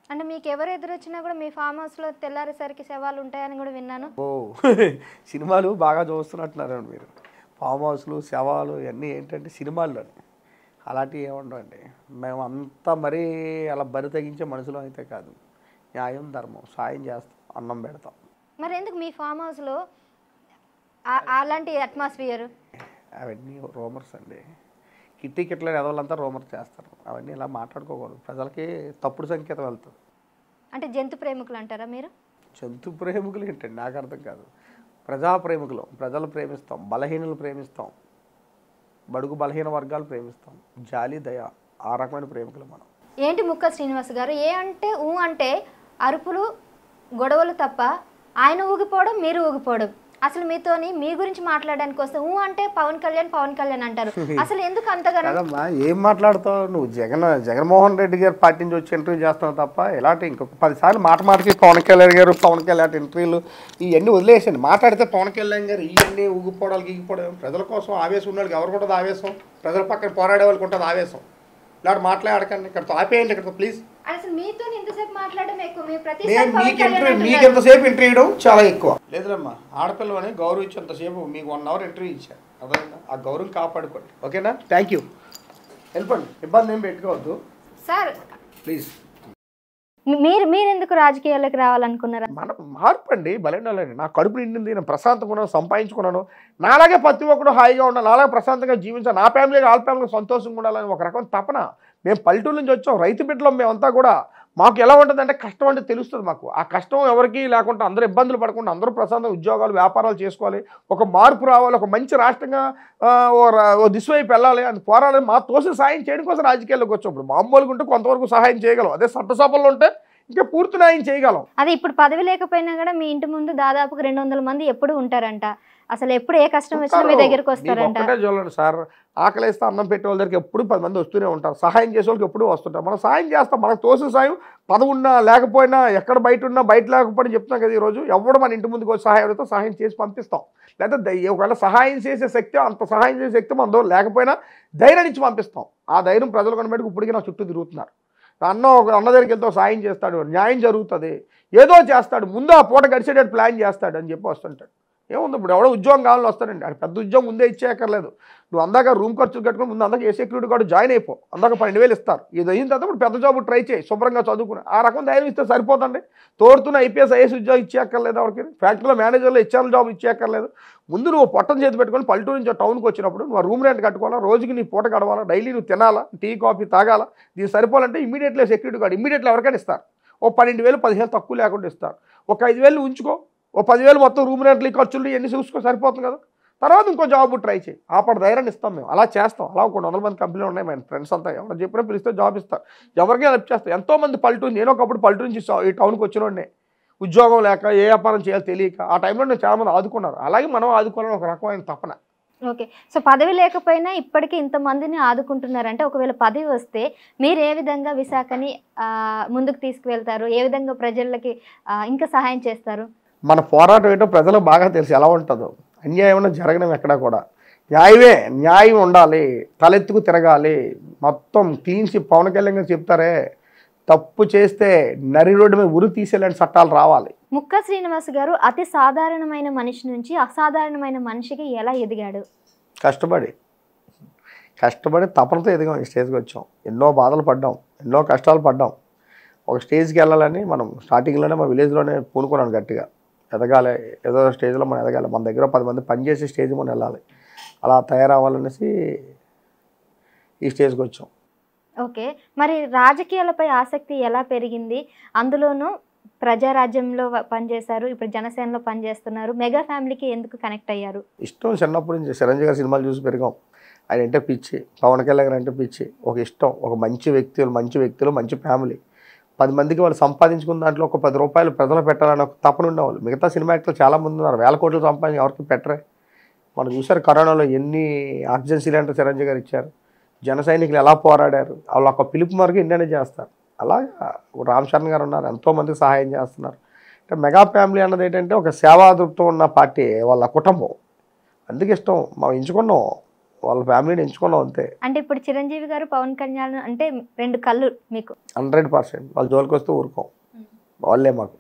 Speaker 1: అంటే మీకు ఎవరు ఎదురొచ్చినా కూడా మీ ఫామ్ హౌస్లో తెల్లారేసరికి శవాలు ఉంటాయని కూడా విన్నాను.
Speaker 2: సినిమాలు బాగా చూస్తున్నట్టున్నారండి మీరు. ఫామ్ హౌస్లు, శవాలు ఇవన్నీ ఏంటంటే సినిమాల్లోనే, అలాంటివి ఏముండవండి. మేము అంతా మరీ అలా బరి తెగించే మనుషులు అయితే కాదు. న్యాయం, ధర్మం, సాయం చేస్తాం, అన్నం పెడతాం.
Speaker 1: మరి ఎందుకు మీ ఫామ్ హౌస్లో అలాంటి అట్మాస్ఫియర్?
Speaker 2: అవన్నీ రూమర్స్ అండి. కిట్లా ఎదవాళ్ళంతా రూమర్స్ చేస్తారు. అవన్నీ ఇలా మాట్లాడుకోకూడదు, ప్రజలకి తప్పుడు సంకేతం వెళ్తుంది.
Speaker 1: అంటే జంతు ప్రేమికులు అంటారా మీరు?
Speaker 2: జంతు ప్రేమికులు ఏంటండి, నాకు అర్థం కాదు. ప్రజా ప్రేమికులు, ప్రజలు ప్రేమిస్తాం, బలహీనలు ప్రేమిస్తాం, బడుగు బలహీన వర్గాలు ప్రేమిస్తాం, జాలి, దయ, ఆ రకమైన ప్రేమికులు మనం.
Speaker 1: ఏంటి ముక్క శ్రీనివాస్ గారు, ఏ అంటే ఊ అంటే అరుపులు గొడవలు తప్ప ఆయన ఊగిపోవడం మీరు ఊగిపోవడం. అసలు మీతోని మీ గురించి మాట్లాడడానికి వస్తే ఊ అంటే పవన్ కళ్యాణ్ అంటారు. అసలు ఎందుకు అంతగానో?
Speaker 2: కదమ్మా, ఏం మాట్లాడుతావు నువ్వు? జగన్మోహన్ రెడ్డి గారి పార్టీ నుంచి వచ్చి ఇంటర్వ్యూ చేస్తావు తప్ప ఇలాంటి ఇంకొక 10 సార్లు మాటకి పవన్ కళ్యాణ్ ఇంటర్వ్యూలు ఇవన్నీ వదిలేసండి. మాట్లాడితే పవన్ కళ్యాణ్ గారు ఇవన్నీ ఊగిపోవడాలు గీగిపోవడం. ప్రజల కోసం ఆవేశం ఉన్న వాళ్ళకి ఎవరికి ఉంటుంది ఆవేశం? ప్రజల పక్కన పోరాడే వాళ్ళకి ఉంటుంది ఆవేశం. ఇలాంటి మాట్లాడకండి, ఇక్కడతో ఆపేయండి, ఇక్కడతో ప్లీజ్.
Speaker 1: అసలు మీతో ఇంతసేపు మాట్లాడడం ఎక్కువ,
Speaker 2: మీకు ఎంతసేపు ఇంటర్వ్యూ ఇవ్వడం చాలా ఎక్కువ. లేదులేమ్మా, ఆడపిల్లని గౌరవించేంతసేపు మీకు 1 అవర్ ఇంటర్వ్యూ ఇచ్చారు. అర్థమైందా? ఆ గౌరవం కాపాడుకోండి, ఓకేనా? Thank you. వెళ్ళిపోండి, ఇబ్బంది ఏం పెట్టుకోవద్దు
Speaker 1: సార్
Speaker 2: ప్లీజ్.
Speaker 1: మీరు ఎందుకు రాజకీయాల్లోకి రావాలనుకున్నారా?
Speaker 2: మనం మార్పు అండి, బలండి. నా కడుపు నిండింది, నేను ప్రశాంతంగా ఉన్నాను, సంపాదించుకున్నాను. నాలాగే ప్రతి ఒక్కరు హాయిగా ఉండాలి, నాలాగే ప్రశాంతంగా జీవించాలి, నా ఫ్యామిలీగా వాళ్ళ ఫ్యామిలీగా సంతోషంగా ఉండాలని ఒక రకం తపన. మేము పల్లెటూరు నుంచి వచ్చాం, రైతు బిడ్డలం మేమంతా కూడా. మాకు ఎలా ఉంటుందంటే కష్టం అంటే తెలుస్తుంది మాకు. ఆ కష్టం ఎవరికి లేకుండా అందరూ ఇబ్బందులు పడకుండా అందరూ ప్రశాంతంగా ఉద్యోగాలు, వ్యాపారాలు చేసుకోవాలి, ఒక మార్పు రావాలి, ఒక మంచి రాష్ట్రంగా ఓ దిశ వైపు వెళ్ళాలి అని పోరాడాలి. మా తోసిన సాయం చేయడం కోసం రాజకీయాల్లోకి వచ్చాం. ఇప్పుడు మామూలుగా ఉంటే కొంతవరకు సహాయం చేయగలం, అదే చట్టసభల్లో ఉంటే ఇంకా పూర్తి న్యాయం చేయగలం.
Speaker 1: అదే ఇప్పుడు పదవి లేకపోయినా కూడా మీ ఇంటి ముందు దాదాపుగా 200 మంది ఎప్పుడు ఉంటారంట. అసలు ఎప్పుడు ఏ కష్టం వచ్చినా మీ దగ్గరికి వస్తారంట.
Speaker 2: చూడండి సార్, ఆకలిస్తే అన్నం పెట్టే వాళ్ళ దగ్గరికి ఎప్పుడు 10 మంది వస్తూనే ఉంటారు. సహాయం చేసే వాళ్ళకి ఎప్పుడు వస్తుంటారు. మనం సహాయం చేస్తాం, మనకు తోసిన సాయం పదవి ఉన్నా లేకపోయినా, ఎక్కడ బయట ఉన్నా బయట లేకపోయినా చెప్తున్నాం కదా. ఈరోజు ఎవడు మన ఇంటి ముందుకు వచ్చి సహాయం అడిగితే సహాయం చేసి పంపిస్తాం. లేకపోతే ఒకవేళ సహాయం చేసే శక్తి, అంత సహాయం చేసే శక్తి మనతో లేకపోయినా ధైర్యం ఇచ్చి పంపిస్తాం. ఆ ధైర్యం ప్రజలు కొనబెట్టుకు ఇప్పటికీ నా చుట్టూ తిరుగుతున్నారు. అన్న దగ్గరికి వెళ్తే సాయం చేస్తాడు, న్యాయం జరుగుతుంది, ఏదో చేస్తాడు, ముందు ఆ పూట గడిచేటట్టు ప్లాన్ చేస్తాడు అని చెప్పి వస్తుంటాడు. ఏముంది, ఇప్పుడు ఎవడో ఉద్యోగం కావాలని వస్తాడండి, అది పెద్ద ఉద్యోగం ముందే ఇచ్చేయక్కర్లేదు. నువ్వు అందాక రూమ్ ఖర్చులు కట్టుకుని ముందు అందాక ఏ సెక్యూరిటీ కార్డు జాయిన్ అయిపో, అందాక 12,000 ఇస్తారు. ఇది అయిన తర్వాత ఇప్పుడు పెద్ద జాబ్ ట్రై చేయి, శుభ్రంగా చదువుకుని. ఆ రకం ధైర్యం ఇస్తే సరిపోతండి. తోడుతున్న ఐపీఎస్, ఐఏఎస్ ఉద్యోగం ఇచ్చేయక్కర్లేదు, ఎవరికి ఫ్యాక్టరీలో మేనేజర్లో హెచ్ఆర్ జాబ్ ఇచ్చేయక్కర్లేదు. ముందు నువ్వు పొట్టం చేతి పెట్టుకొని పల్లెటూరు నుంచి టౌన్కి వచ్చినప్పుడు నువ్వు రూమ్ రెంట్ కట్టుకోవాలా, రోజుకి నీ పూట గడవాలా, డైలీ నువ్వు తినాలా, టీ కాఫీ తాగాలా. దీన్ని సరిపోవాలంటే ఇమీడియట్లీ సెక్యూరిటీ కార్డు ఇమీడియట్లీ ఎవరికైనా ఇస్తారు. ఓ 12,000 15,000 తక్కువ లేకుండా ఇస్తారు. ఒక 5,000 ఉంచుకో, ఓ 10,000 మొత్తం రూమ్ రెంట్లు ఖర్చులు ఇవన్నీ చూసుకో, సరిపోతుంది కదా. తర్వాత ఇంకో జాబ్ ట్రై చేయి, ఆ పడ ధైర్యాన్ని ఇస్తాం మేము. అలా చేస్తాం. అలా ఒక 100 మంది కంపెనీలు ఉన్నాయి, మన ఫ్రెండ్స్ అంతా. ఎవరు చెప్పినా పిలిస్తే జాబ్ ఇస్తారు, ఎవరికైనా హెల్ప్ చేస్తారు. ఎంతోమంది పల్లెటూరు, నేను ఒకప్పుడు పల్లెటూరు నుంచి ఈ టౌన్కి వచ్చినోడే, ఉద్యోగం లేక ఏ వ్యాపారం చేయాలో తెలియక. ఆ టైంలో నేను చాలామంది ఆదుకున్నారు. అలాగే మనం ఆదుకోవాలని ఒక రకమైన తపన.
Speaker 1: ఓకే, సో పదవి లేకపోయినా ఇప్పటికీ ఇంతమందిని ఆదుకుంటున్నారంటే, ఒకవేళ పదవి వస్తే మీరు ఏ విధంగా విశాఖని ముందుకు తీసుకువెళ్తారు, ఏ విధంగా ప్రజలకి ఇంకా సహాయం చేస్తారు?
Speaker 2: మన పోరాటం ఏంటో ప్రజలకు బాగా తెలుసు ఎలా ఉంటుందో. అన్యాయం జరగడం ఎక్కడా కూడా న్యాయం ఉండాలి, తలెత్తుకు తిరగాలి, మొత్తం క్లీన్ షిప్. పవన్ కళ్యాణ్ గారు చెప్తారే, తప్పు చేస్తే నరి రోడ్డు మీద ఉరి తీసేలాంటి చట్టాలు రావాలి.
Speaker 1: ముక్క శ్రీనివాస్ గారు అతి సాధారణమైన మనిషి నుంచి అసాధారణమైన మనిషికి ఎలా ఎదిగాడు?
Speaker 2: కష్టపడి తపనతో ఎదిగాం, ఈ స్టేజ్కి వచ్చాం. ఎన్నో బాధలు పడ్డాం, ఎన్నో కష్టాలు పడ్డాం. ఒక స్టేజ్కి వెళ్ళాలని మనం స్టార్టింగ్లోనే మా విలేజ్లోనే పూనుకున్నాను గట్టిగా. ఎదగాలి, ఏదో స్టేజ్లో మనం ఎదగాలి, మన దగ్గర 10 మంది పనిచేసే స్టేజ్ మనం వెళ్ళాలి, అలా తయారవ్వాలనేసి ఈ స్టేజ్కి వచ్చాం.
Speaker 1: ఓకే, మరి రాజకీయాలపై ఆసక్తి ఎలా పెరిగింది? అందులోనూ ప్రజారాజ్యంలో పనిచేశారు, ఇప్పుడు జనసేనలో పనిచేస్తున్నారు. మెగా ఫ్యామిలీకి ఎందుకు కనెక్ట్ అయ్యారు?
Speaker 2: ఇష్టం చిన్నప్పటి నుంచి చిరంజీవి గారి సినిమాలు చూసి పెరిగాం. ఆయన అంటే పిచ్చి, పవన్ కళ్యాణ్ గారు అంటే పిచ్చి, ఒక ఇష్టం, ఒక మంచి వ్యక్తులు మంచి ఫ్యామిలీ. 10 మందికి వాళ్ళు సంపాదించుకున్న దాంట్లో ఒక 10 రూపాయలు ప్రజలు పెట్టాలని ఒక తపన ఉండేవాళ్ళు. మిగతా సినిమా యాక్టర్లు చాలామంది ఉన్నారు, వేల కోట్లు సంపాదించి ఎవరికి పెట్టరే. మనం చూసారు కరోనాలో ఎన్ని ఆక్సిజన్ సిలిండర్ చిరంజీవి గారు ఇచ్చారు, జన సైనికులు ఎలా పోరాడారు, వాళ్ళు ఒక పిలుపు మేరకు ఎన్నైనా చేస్తారు. అలాగా రామ్ చరణ్ గారు ఉన్నారు, ఎంతోమందికి సహాయం చేస్తున్నారు. అంటే మెగా ఫ్యామిలీ అన్నది ఏంటంటే ఒక సేవాదృప్తం ఉన్న పార్టీ, వాళ్ళ కుటుంబం. అందుకే ఇష్టం, మనం ఎంచుకున్నాం, వాళ్ళ ఫ్యామిలీని ఎంచుకున్నాం అంతే.
Speaker 1: అంటే ఇప్పుడు చిరంజీవి గారు, పవన్ కళ్యాణ్ అంటే 2 కళ్ళు మీకు.
Speaker 2: 100% వాళ్ళ జోలికి వస్తూ ఊరుకోం, వాళ్ళే మాకు.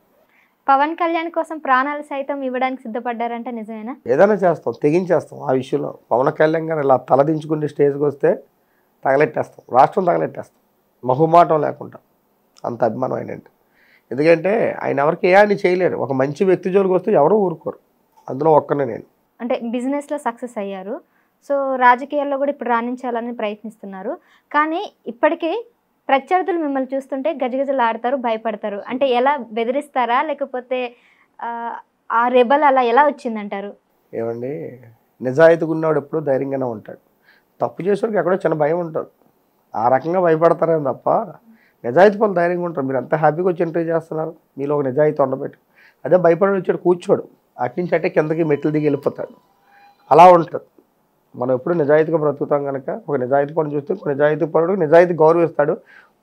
Speaker 1: పవన్ కళ్యాణ్ కోసం ప్రాణాలు సైతం ఇవ్వడానికి సిద్ధపడ్డారంటే నిజమేనా?
Speaker 2: ఏదైనా చేస్తాం, తెగించేస్తాం. ఆ విషయంలో పవన్ కళ్యాణ్ గారు ఇలా తలదించుకునే స్టేజ్కి వస్తే తగలెట్టేస్తాం, రాష్ట్రం తగలెట్టేస్తాం, మొహమాటం లేకుండా. అంత అభిమానం ఆయన అంటే. ఎందుకంటే ఆయన ఎవరికి ఏ అని చేయలేరు. ఒక మంచి వ్యక్తి జోలికి వస్తే ఎవరూ ఊరుకోరు, అందులో ఒక్కనే నేను.
Speaker 1: అంటే బిజినెస్లో సక్సెస్ అయ్యారు, సో రాజకీయాల్లో కూడా ఇప్పుడు రాణించాలని ప్రయత్నిస్తున్నారు. కానీ ఇప్పటికీ ప్రత్యర్థులు మిమ్మల్ని చూస్తుంటే గజగజలు ఆడతారు, భయపడతారు. అంటే ఎలా బెదిరిస్తారా, లేకపోతే ఆ రెబల్ అలా ఎలా వచ్చిందంటారు?
Speaker 2: ఏమండి, నిజాయితీగా ఉన్నవాడు ఎప్పుడూ ధైర్యంగానే ఉంటాడు. తప్పు చేసేవాడికి ఎక్కడో చిన్న భయం ఉంటుంది, ఆ రకంగా భయపడతారేమో తప్ప నిజాయితీ పనులు ధైర్యంగా ఉంటారు. మీరు ఎంత హ్యాపీగా వచ్చి ఎంట్రీ చేస్తున్నారు, మీలో ఒక నిజాయితీ ఉండబెట్టి. అదే భయపడి వచ్చాడు కూర్చోడు, అట్నుంచి అంటే కిందకి మెట్లు దిగి వెళ్ళిపోతాడు. అలా ఉంటుంది. మనం ఎప్పుడు నిజాయితీగా బ్రతుకుతాం కనుక ఒక నిజాయితీ పని చూస్తే ఒక నిజాయితీ పనుడు నిజాయితీ గౌరవిస్తాడు.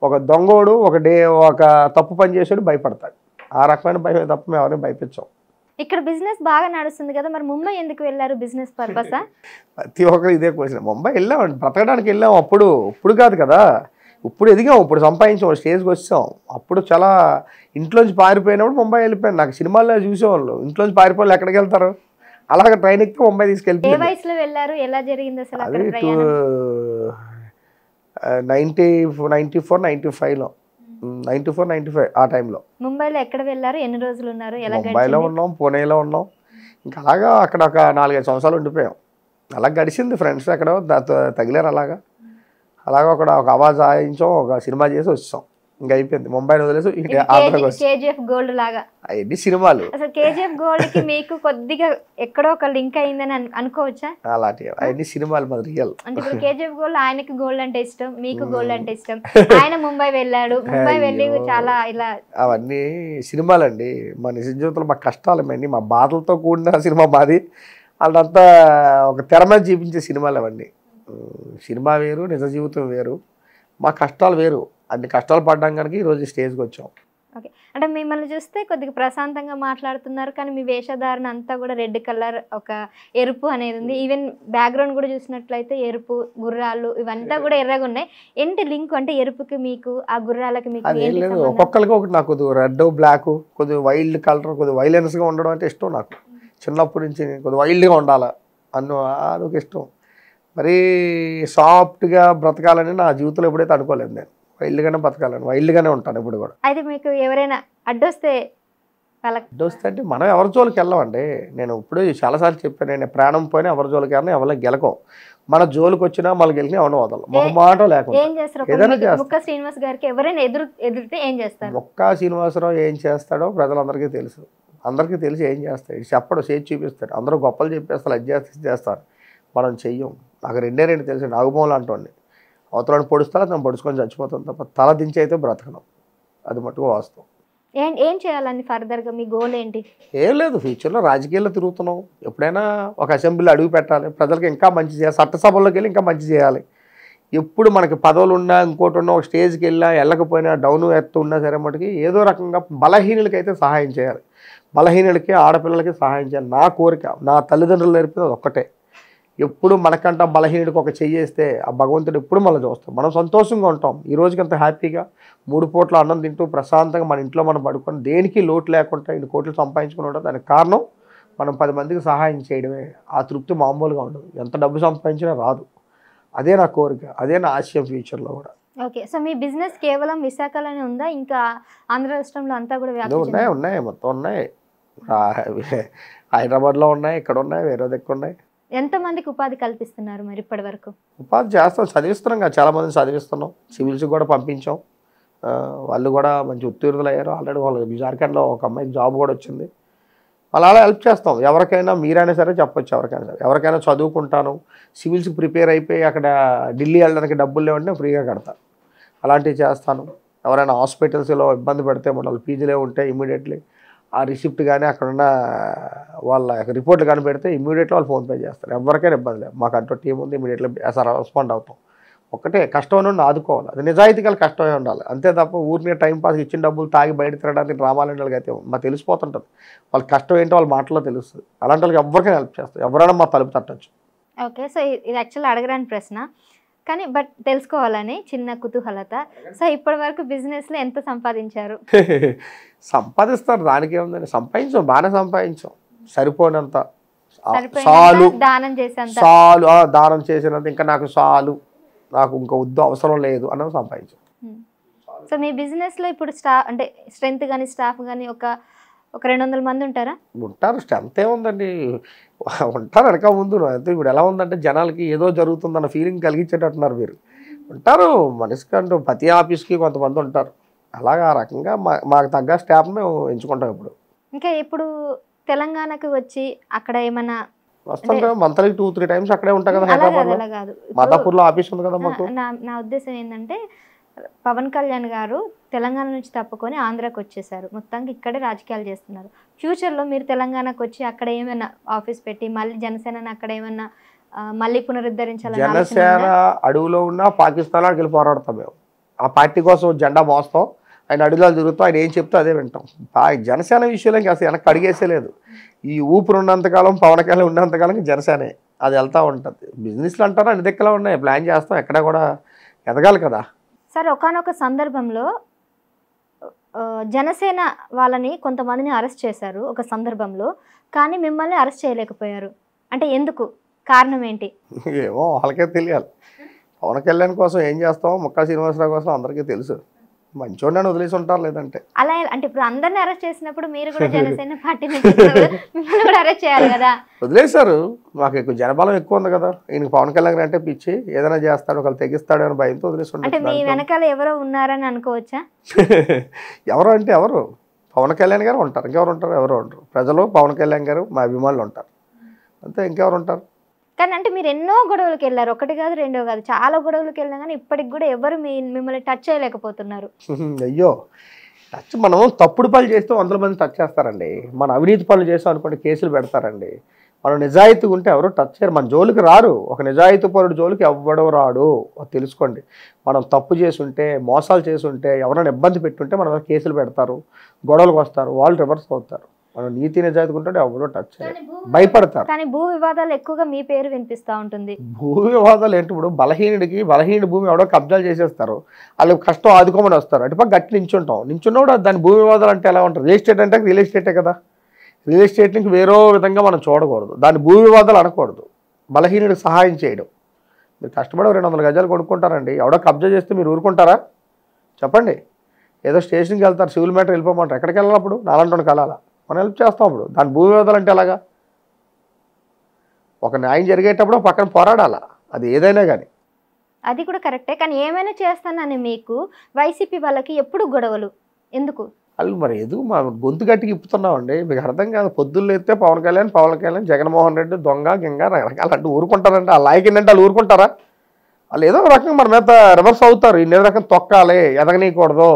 Speaker 2: ఒక దొంగోడు ఒక తప్పు పని చేసాడు భయపడతాడు. ఆ రకమైన భయం తప్ప మేము ఎవరిని భయపించాం.
Speaker 1: ఇక్కడ బిజినెస్ బాగా నడుస్తుంది కదా, మరి ముంబై ఎందుకు వెళ్ళారు? బిజినెస్ పర్పసా?
Speaker 2: ప్రతి ఒక్కరు ఇదే క్వశ్చన్. ముంబై వెళ్ళామండి, బ్రతకడానికి వెళ్ళాం. ఇప్పుడు కాదు కదా, ఇప్పుడు ఎదిగాం, ఇప్పుడు సంపాదించాం, స్టేజ్కి వచ్చాం. అప్పుడు చాలా ఇంట్లోంచి పారిపోయినప్పుడు ముంబై వెళ్ళిపోయాను. నాకు సినిమాల్లో చూసేవాళ్ళు ఇంట్లోంచి పారిపోయి ఎక్కడికి వెళ్తారు, అలాగే ట్రైన్ ఎక్కి ముంబై
Speaker 1: ఏ
Speaker 2: తీసుకెళ్ళిపోయింది.
Speaker 1: వయసులో వెళ్ళారు, ఎలా జరిగింది అసలు
Speaker 2: అది
Speaker 1: అక్కడ ప్రయాణం?
Speaker 2: 94-95లో 94-95 ఆ టైంలో
Speaker 1: ముంబైలో ఎక్కడ వెళ్ళారు, ఎన్ని రోజులు ఉన్నారు, ఎలా
Speaker 2: ముంబైలో
Speaker 1: గడిచింది?
Speaker 2: ఉన్నాం, పూణేలో ఉన్నాం. ఇంకా అలాగా అక్కడ ఒక 4-5 సంవత్సరాలు ఉండిపోయాం. అలా గడిచింది. ఫ్రెండ్స్ ఎక్కడ తగిలారు. అలాగా ఒక అవాజ్ ఆయించాం, ఒక సినిమా చేసి వచ్చాం. ఇంకా అయిపోయింది. ముంబైని వదిలేసి ఇంకా ఆంధ్రాకి వచ్చాం.
Speaker 1: కేజీఎఫ్ గోల్డ్ లాగా
Speaker 2: అవన్నీ సినిమాలు.
Speaker 1: అసలు కేజీఎఫ్ గోల్డ్ కి మీకు కొద్దిగా ఎక్కడో ఒక లింక్ అయిందని అనుకోవచ్చా?
Speaker 2: అలాంటి అవన్నీ సినిమాలు మాది రియల్.
Speaker 1: అంటే ఇప్పుడు కేజీఎఫ్ గోల్డ్, ఆయనకి గోల్డ్ అంటే ఇష్టం, మీకు గోల్డ్ అంటే ఇష్టం. ఆయన ముంబై వెళ్ళాడు, ముంబై వెళ్ళి చాలా ఇలా.
Speaker 2: అవన్నీ సినిమాలండి. మా నిజ జీవితంలో మా కష్టాలు అవన్నీ, మా బాధలతో కూడిన సినిమా మాది. అదంతా ఒక తెర మీద చూపించే సినిమాలు అవన్నీ. సినిమా వేరు, నిజ జీవితం వేరు, మా కష్టాలు వేరు. అన్ని కష్టాలు పడ్డాం కనుక ఈరోజు స్టేజ్కి వచ్చాం.
Speaker 1: ఓకే, అంటే మిమ్మల్ని చూస్తే కొద్దిగా ప్రశాంతంగా మాట్లాడుతున్నారు, కానీ మీ వేషధారణ అంతా కూడా రెడ్ కలర్, ఒక ఎరుపు అనేది ఉంది. ఈవెన్ బ్యాక్గ్రౌండ్ కూడా చూసినట్లయితే ఎరుపు, గుర్రాలు ఇవంతా కూడా ఎర్రగా ఉన్నాయి. ఏంటి లింక్? అంటే ఎరుపుకి మీకు, ఆ గుర్రాలకి మీకు
Speaker 2: అది ఏం లేదు, ఒక్కొక్కరికి ఒకటి. నాకు కొద్దిగా రెడ్, బ్లాక్, కొద్దిగా వైల్డ్ కలర్, కొద్దిగా వైలెన్స్గా ఉండడం అంటే ఇష్టం. నాకు చిన్నప్పటి నుంచి కొద్దిగా వైల్డ్గా ఉండాలి అదొక ఇష్టం. మరీ సాఫ్ట్గా బ్రతకాలని నా జీవితంలో ఎప్పుడైతే అనుకోలేదు. నేను వైల్డ్గానే బతకాలని, వైల్డ్గానే ఉంటాను ఇప్పుడు కూడా.
Speaker 1: అయితే మీకు ఎవరైనా అడ్డొస్తే
Speaker 2: అడ్డొస్తే అంటే మనం ఎవరి జోలికి వెళ్ళమండి. నేను ఇప్పుడు చాలాసార్లు చెప్పాను, నేను ప్రాణం పోయినా ఎవరి జోలికి వెళ్ళినా ఎవరికి గెలకం. మన జోలికి వచ్చినా మళ్ళీ గెలికినా ఎవరిని వదలం, మొహమాటం లేకుండా
Speaker 1: ఏం చేస్తారు?
Speaker 2: ఏదైనా చేస్తాం.
Speaker 1: ముక్క శ్రీనివాస్ గారికి ఎవరైనా ఎదురితే ఏం చేస్తారు?
Speaker 2: ముక్కా శ్రీనివాసరావు ఏం చేస్తాడో ప్రజలందరికీ తెలుసు. అందరికీ తెలిసి ఏం చేస్తాడు, చెప్పడు, చేసి చూపిస్తాడు. అందరూ గొప్పలు చెప్పేస్తారు, అది చేస్తారు. మనం చెయ్యం. నాకు రెండే తెలుసు, నాగుమూల అంటోండి. అవతలని పొడుస్తా, తను పొడుచుకొని చచ్చిపోతాం తప్ప తల దించి అయితే బ్రతకడం. అది మట్టుకు వాస్తవం.
Speaker 1: ఏం చేయాలని ఫర్దర్గా మీ గోల్ ఏంటి?
Speaker 2: ఏం లేదు, ఫ్యూచర్లో రాజకీయాల్లో తిరుగుతున్నాం. ఎప్పుడైనా ఒక అసెంబ్లీలో అడుగు పెట్టాలి, ప్రజలకు ఇంకా మంచి చేయాలి, చట్టసభల్లోకి వెళ్ళి ఇంకా మంచి చేయాలి. ఎప్పుడు మనకి పదవులు ఉన్నా, ఇంకోటి ఉన్నా, ఒక స్టేజ్కి వెళ్ళినా, వెళ్ళకపోయినా, డౌన్ ఎత్తు ఉన్నా సరే మటుకి ఏదో రకంగా బలహీనులకైతే సహాయం చేయాలి. బలహీనులకి, ఆడపిల్లలకి సహాయం చేయాలి. నా కోరిక, నా తల్లిదండ్రులు నేర్పినది ఒక్కటే. ఎప్పుడు మనకంట బలహీనుడికి ఒక చెయ్యేస్తే ఆ భగవంతుడు ఎప్పుడు మనం చూస్తాం. మనం సంతోషంగా ఉంటాం. ఈ రోజుకి అంత హ్యాపీగా 3 పూట్ల అన్నం తింటూ ప్రశాంతంగా మన ఇంట్లో మనం పడుకొని దేనికి లోటు లేకుండా ఇన్ని కోట్లు సంపాదించుకుని ఉంటాం. దానికి కారణం మనం 10 మందికి సహాయం చేయడమే. ఆ తృప్తి మామూలుగా ఉండదు, ఎంత డబ్బు సంపాదించినా రాదు. అదే నా కోరిక, అదే నా ఆశయం ఫ్యూచర్లో కూడా.
Speaker 1: ఓకే, సో మీ బిజినెస్ కేవలం విశాఖలోనే ఉందా, ఇంకా ఆంధ్ర రాష్ట్రంలో అంతా కూడా వ్యాప్తి
Speaker 2: ఉన్నాయి, మొత్తం ఉన్నాయి. హైదరాబాద్లో ఉన్నాయి, ఇక్కడ ఉన్నాయి, వేరే దగ్గర ఉన్నాయి.
Speaker 1: ఎంతమందికి ఉపాధి కల్పిస్తున్నారు మరి ఇప్పటి వరకు?
Speaker 2: ఉపాధి చేస్తాం, చదివిస్తున్నాం కదా, చాలామందిని చదివిస్తున్నాం. సివిల్స్ కూడా పంపించాం. వాళ్ళు కూడా మంచి ఉత్తీర్ణులు అయ్యారు. ఆల్రెడీ వాళ్ళకి జార్ఖండ్లో ఒక అమ్మాయికి జాబ్ కూడా వచ్చింది. వాళ్ళు అలా హెల్ప్ చేస్తాం. ఎవరికైనా మీరైనా సరే చెప్పొచ్చు, ఎవరికైనా సరే. ఎవరికైనా చదువుకుంటాను, సివిల్స్కి ప్రిపేర్ అయిపోయి అక్కడ ఢిల్లీ వెళ్ళడానికి డబ్బులు లేవంటే ఫ్రీగా కడతాను, అలాంటివి చేస్తాను. ఎవరైనా హాస్పిటల్స్లో ఇబ్బంది పెడితే వాళ్ళు పీజీలే ఉంటే ఇమీడియట్లీ ఆ రిసిప్ట్ కానీ అక్కడున్న వాళ్ళ రిపోర్ట్లు కానీ పెడితే ఇమీడియట్లీ వాళ్ళు ఫోన్పే చేస్తారు. ఎవరికైనా ఇబ్బంది లేదు. మాకు అంటూ టీం ఉంది, ఇమీడియట్లీ రెస్పాండ్ అవుతాం. ఒకటే కష్టం నుండి ఆదుకోవాలి, అది నిజాయితీగా కష్టమే ఉండాలి. అంతే తప్ప ఊరికే టైంపాస్ ఇచ్చిన డబ్బులు తాగి బయట తిరగడానికి డ్రామాలు అయితే మాకు తెలిసిపోతుంటుంది. వాళ్ళకి కష్టం ఏంటో వాళ్ళ మాటలో తెలుస్తుంది. అలాంటి వాళ్ళకి ఎవరికైనా హెల్ప్ చేస్తాం, ఎవరైనా మా తలుపు తట్టచ్చు.
Speaker 1: ఓకే, సో ఇది యాక్చువల్ అడగరాని ప్రశ్న, కానీ బట్ తెలుసుకోవాలని చిన్న కుతూహలత. సో ఇప్పటి వరకు బిజినెస్లో ఎంత సంపాదించారు?
Speaker 2: సంపాదిస్తారు, దానికి ఏముందండి. సంపాదించాం, బాగానే సంపాదించాం. సరిపోయినంత
Speaker 1: సరిపోయినంత, దానం చేసేంత.
Speaker 2: చాలు, దానం చేసినంత, ఇంకా నాకు చాలు, నాకు ఇంకా వద్దు, అవసరం లేదు అన్నది సంపాదించాం.
Speaker 1: సో మీ బిజినెస్లో ఇప్పుడు అంటే స్ట్రెంత్ కానీ స్టాఫ్ కానీ ఒక 200 మంది ఉంటారా?
Speaker 2: ఉంటారు. స్ట్రెంత్ ఏముందండి, ఉంటారు వెనక ముందు. అయితే ఇప్పుడు ఎలా ఉందంటే జనాలకి ఏదో జరుగుతుందన్న ఫీలింగ్ కలిగించేటట్టున్నారు మీరు. ఉంటారు మనిషికి అంటూ ప్రతి ఆఫీస్కి కొంతమంది ఉంటారు. అలాగా ఆ రకంగా మాకు తగ్గ స్టాఫ్ మేము ఎంచుకుంటాం. ఇప్పుడు
Speaker 1: ఇంకా ఇప్పుడు తెలంగాణకు వచ్చి అక్కడ ఏమన్నా
Speaker 2: వస్తుంటే మంత్లీ 2-3 టైమ్స్ అక్కడే ఉంటాం కదా. హైదరాబాద్లో మాదాపూర్లో ఆఫీస్ ఉంది కదా మాకు.
Speaker 1: నా ఉద్దేశం ఏంటంటే పవన్ కళ్యాణ్ గారు తెలంగాణ నుంచి తప్పుకొని ఆంధ్రాకి వచ్చేసారు, మొత్తానికి ఇక్కడే రాజకీయాలు చేస్తున్నారు. ఫ్యూచర్లో మీరు తెలంగాణకు వచ్చి అక్కడ ఏమైనా ఆఫీస్ పెట్టి మళ్ళీ జనసేనని అక్కడ ఏమన్నా మళ్ళీ పునరుద్ధరించాలని?
Speaker 2: జనసేన అడవులో ఉన్న పాకిస్తాన్ వెళ్ళి పోరాడతాం మేము. ఆ పార్టీ కోసం జెండా మోస్తాం, ఆయన అడుగులో తిరుగుతాం, ఆయన ఏం చెప్తే అదే వింటాం. జనసేన విషయంలో ఇంకా అసలు వెనక్కి అడిగేసే లేదు. ఈ ఊపిరి ఉన్నంతకాలం, పవన్ కళ్యాణ్ ఉన్నంతకాలం జనసేనే అది వెళ్తూ ఉంటుంది. బిజినెస్లు అంటారా అన్ని దిక్కులా ఉన్నాయి, ప్లాన్ చేస్తాం, ఎక్కడ కూడా ఎదగాలి కదా.
Speaker 1: సార్ ఒకానొక సందర్భంలో జనసేన వాళ్ళని కొంతమందిని అరెస్ట్ చేశారు ఒక సందర్భంలో, కానీ మిమ్మల్ని అరెస్ట్ చేయలేకపోయారు. అంటే ఎందుకు, కారణం ఏంటి?
Speaker 2: ఏమో వాళ్ళకే తెలియాలి. పవన్ కళ్యాణ్ కోసం ఏం చేస్తామో ముక్కా శ్రీనివాసరావు కోసం అందరికీ తెలుసు. మంచోడిని వదిలేసి ఉంటారు, లేదంటే
Speaker 1: అలా. అంటే ఇప్పుడు అందరిని అరెస్ట్ చేసినప్పుడు మీరు కూడా జనసేన పార్టీ నుంచి మిమ్మల్ని కూడా అరెస్ట్ చేయాలి కదా.
Speaker 2: వదిలేశారు, మాకు ఎక్కువ జనబలం ఎక్కువ ఉంది కదా. ఈయనకి పవన్ కళ్యాణ్ అంటే పిచ్చి, ఏదైనా చేస్తాడు, ఒకళ్ళు తెగిస్తాడు అని భయంతో వదిలేసి.
Speaker 1: అంటే మీ వెనకాల ఎవరో ఉన్నారని అనుకోవచ్చా?
Speaker 2: ఎవరు అంటే ఎవరు? పవన్ కళ్యాణ్ గారు ఉంటారు, ఇంకెవరు ఉంటారు? ఎవరు ఉంటారు? ప్రజలు పవన్ కళ్యాణ్ గారు మా అభిమానులు ఉంటారు, అంతే, ఇంకెవరు ఉంటారు?
Speaker 1: కానీ అంటే మీరు ఎన్నో గొడవలకు వెళ్ళారు, ఒకటి కాదు రెండో కాదు, చాలా గొడవలకు వెళ్ళినా కానీ ఇప్పటికి కూడా ఎవరు మిమ్మల్ని టచ్ చేయలేకపోతున్నారు.
Speaker 2: అయ్యో, టచ్ మనం తప్పుడు పనులు చేస్తే 100 మంది టచ్ చేస్తారండి. మన అవినీతి పనులు చేస్తాం అనుకోండి కేసులు పెడతారండి. మనం నిజాయితీగా ఉంటే ఎవరు టచ్ చేయరు, మన జోలికి రారు. ఒక నిజాయితీ పరుడు జోలికి ఎవ్వడో రాడు, తెలుసుకోండి. మనం తప్పు చేసుంటే, మోసాలు చేసుంటే, ఎవరైనా ఇబ్బంది పెట్టుంటే మన కేసులు పెడతారు, గొడవలకు వస్తారు, వాళ్ళు రివర్స్ అవుతారు. మనం నీతి నిజాయితీ ఉంటే ఎవరో టచ్ చేయరు, భయపడతారు.
Speaker 1: కానీ భూ వివాదాలు ఎక్కువగా మీ పేరు వినిపిస్తూ ఉంటుంది.
Speaker 2: భూ వివాదాలు ఏంటి? ఇప్పుడు బలహీనుడి భూమి ఎవడో కబ్జాలు చేసేస్తారు, వాళ్ళు కష్టం ఆదుకోమని వస్తారు, అటుపక్క గట్టి నించుంటాం. నించున్నప్పుడు దాని భూ వివాదాలు అంటే ఎలా ఉంటుంది? రియల్ ఎస్టేట్ అంటే రియల్ ఎస్టేటే కదా. రియల్ ఎస్టేట్కి వేరే విధంగా మనం చూడకూడదు, దాన్ని భూ వివాదాలు అనకూడదు. బలహీనుడికి సహాయం చేయడం. మీరు కష్టపడి 200 గజాలు కొనుక్కుంటారండి, ఎవడో కబ్జా చేస్తే మీరు ఊరుకుంటారా? చెప్పండి. ఏదో స్టేషన్కి వెళ్తారు, సివిల్ మ్యాటర్ వెళ్ళిపోమంటారు, ఎక్కడికి వెళ్ళినప్పుడు నాలంటి కలాలా మనం హెల్ప్ చేస్తాం. అప్పుడు దాని భూ వివాదాలు అంటే ఎలాగా? ఒక న్యాయం జరిగేటప్పుడు పక్కన పోరాడాలా, అది ఏదైనా కానీ.
Speaker 1: అది కూడా కరెక్టే, కానీ ఏమైనా చేస్తానని మీకు వైసీపీ వాళ్ళకి ఎప్పుడు గొడవలు ఎందుకు?
Speaker 2: వాళ్ళు మరి ఎందుకు మా గొంతు గట్టికి ఇప్పుతున్నామండి, మీకు అర్థం కాదు. పొద్దున్న ఎత్తే పవన్ కళ్యాణ్, జగన్మోహన్ రెడ్డి దొంగ గింగ రకరకాల అంటే ఊరుకుంటారంటే ఆ లాయక్ ఏంటంటే వాళ్ళు ఊరుకుంటారా? వాళ్ళు ఏదో ఒక రకంగా మన మీద రివర్స్ అవుతారు. ఈ రకం తొక్కాలి, ఎదగనీయకూడదు,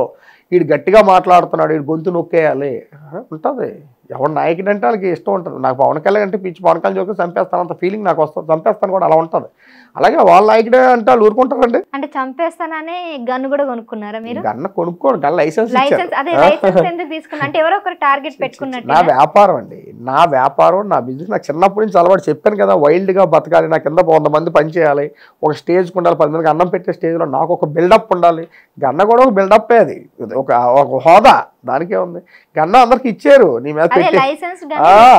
Speaker 2: వీడు గట్టిగా మాట్లాడుతున్నాడు, వీడు గొంతు నొక్కేయాలి ఉంటుంది. ఎవరు నాయకుడు అంటే వాళ్ళకి ఇష్టం ఉంటుంది. నాకు పవన్ కళ్యాణ్ అంటే పిచ్చి, పవన్ కళ్యాణ్ జోకి చంపేస్తానంత ఫీలింగ్ నాకు వస్తుంది, చంపేస్తాను కూడా అలా ఉంటుంది. అలాగే వాళ్ళ నాయకుడే అంటే వాళ్ళు ఊరుకుంటారండి.
Speaker 1: అంటే చంపేస్తానని గన్ను కూడా కొనుక్కున్నారా మీరు?
Speaker 2: గన్ను కొనుక్కోడు, గన్ లైసెన్స్
Speaker 1: ఎందుకు తీసుకున్నా అంటే ఎవరో ఒకరు టార్గెట్ పెట్టుకున్నట్టు.
Speaker 2: నా వ్యాపారం అండి, నా వ్యాపారం, నా బిజినెస్. నాకు చిన్నప్పటి నుంచి అలవాటు, చెప్పాను కదా, వైల్డ్గా బతకాలి, నా కింద 100 మంది పని చేయాలి, ఒక స్టేజ్కి ఉండాలి, 10 మందికి అన్నం పెట్టే స్టేజ్లో నాకు ఒక బిల్డప్ ఉండాలి. గన్న కూడా ఒక బిల్డప్పే, అది ఒక హోదా, దానికే ఉంది. గన్న అందరికి ఇచ్చారు, నీ మీద పెట్టి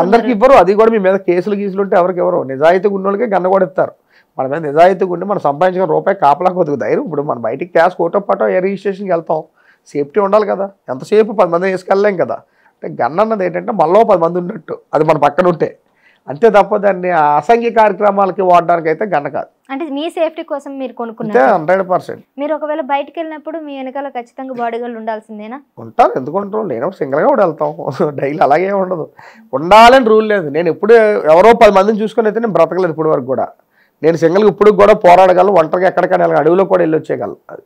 Speaker 2: అందరికి ఇవ్వరు. అది కూడా మీ మీద కేసులు ఉంటే ఎవరికి ఎవరు? నిజాయితీగా ఉన్న వాళ్ళకే గన్న కూడా ఇస్తారు. మన మీద నిజాయితీగా ఉండి మనం సంపాదించిన రూపాయి కాపలా కొద్దిగా ధైర్యం. ఇప్పుడు మనం బయటికి క్యాష్ కోటో పాటో ఏ రిజిస్ట్రేషన్కి వెళ్తాం, సేఫ్టీ ఉండాలి కదా. ఎంతసేపు 10 మంది వేసుకెళ్ళలేం కదా. అంటే గన్ అన్నది ఏంటంటే మనలో 10 మంది ఉన్నట్టు, అది మన పక్కన ఉంటే అంతే తప్ప దాన్ని అసంఖ్య కార్యక్రమాలకి వాడడానికి అయితే గన్న కాదు.
Speaker 1: అంటే మీ సేఫ్టీ కోసం మీరు
Speaker 2: అంతే
Speaker 1: కొనుక్కున్నారు.
Speaker 2: 100%.
Speaker 1: మీరు ఒకవేళ బయటికి వెళ్ళినప్పుడు మీ వెనకాల ఖచ్చితంగా బాడీ గార్డ్ ఉండాల్సిందేనా?
Speaker 2: ఉంటారు, ఎందుకు ఉంటారు, లేనప్పుడు సింగిల్గా కూడా వెళ్తాం. డైలీ అలాగే ఉండదు, ఉండాలని రూల్ లేదు. నేను ఎప్పుడు ఎవరో 10 మందిని చూసుకొని అయితే నేను బ్రతకలేదు ఇప్పటి వరకు కూడా. నేను సింగిల్గా ఇప్పుడు కూడా పోరాడగలను, ఒంటరిగా ఎక్కడికైనా వెళ్ళగలను, అడవిలో కూడా వెళ్ళి వచ్చేయగలను. అది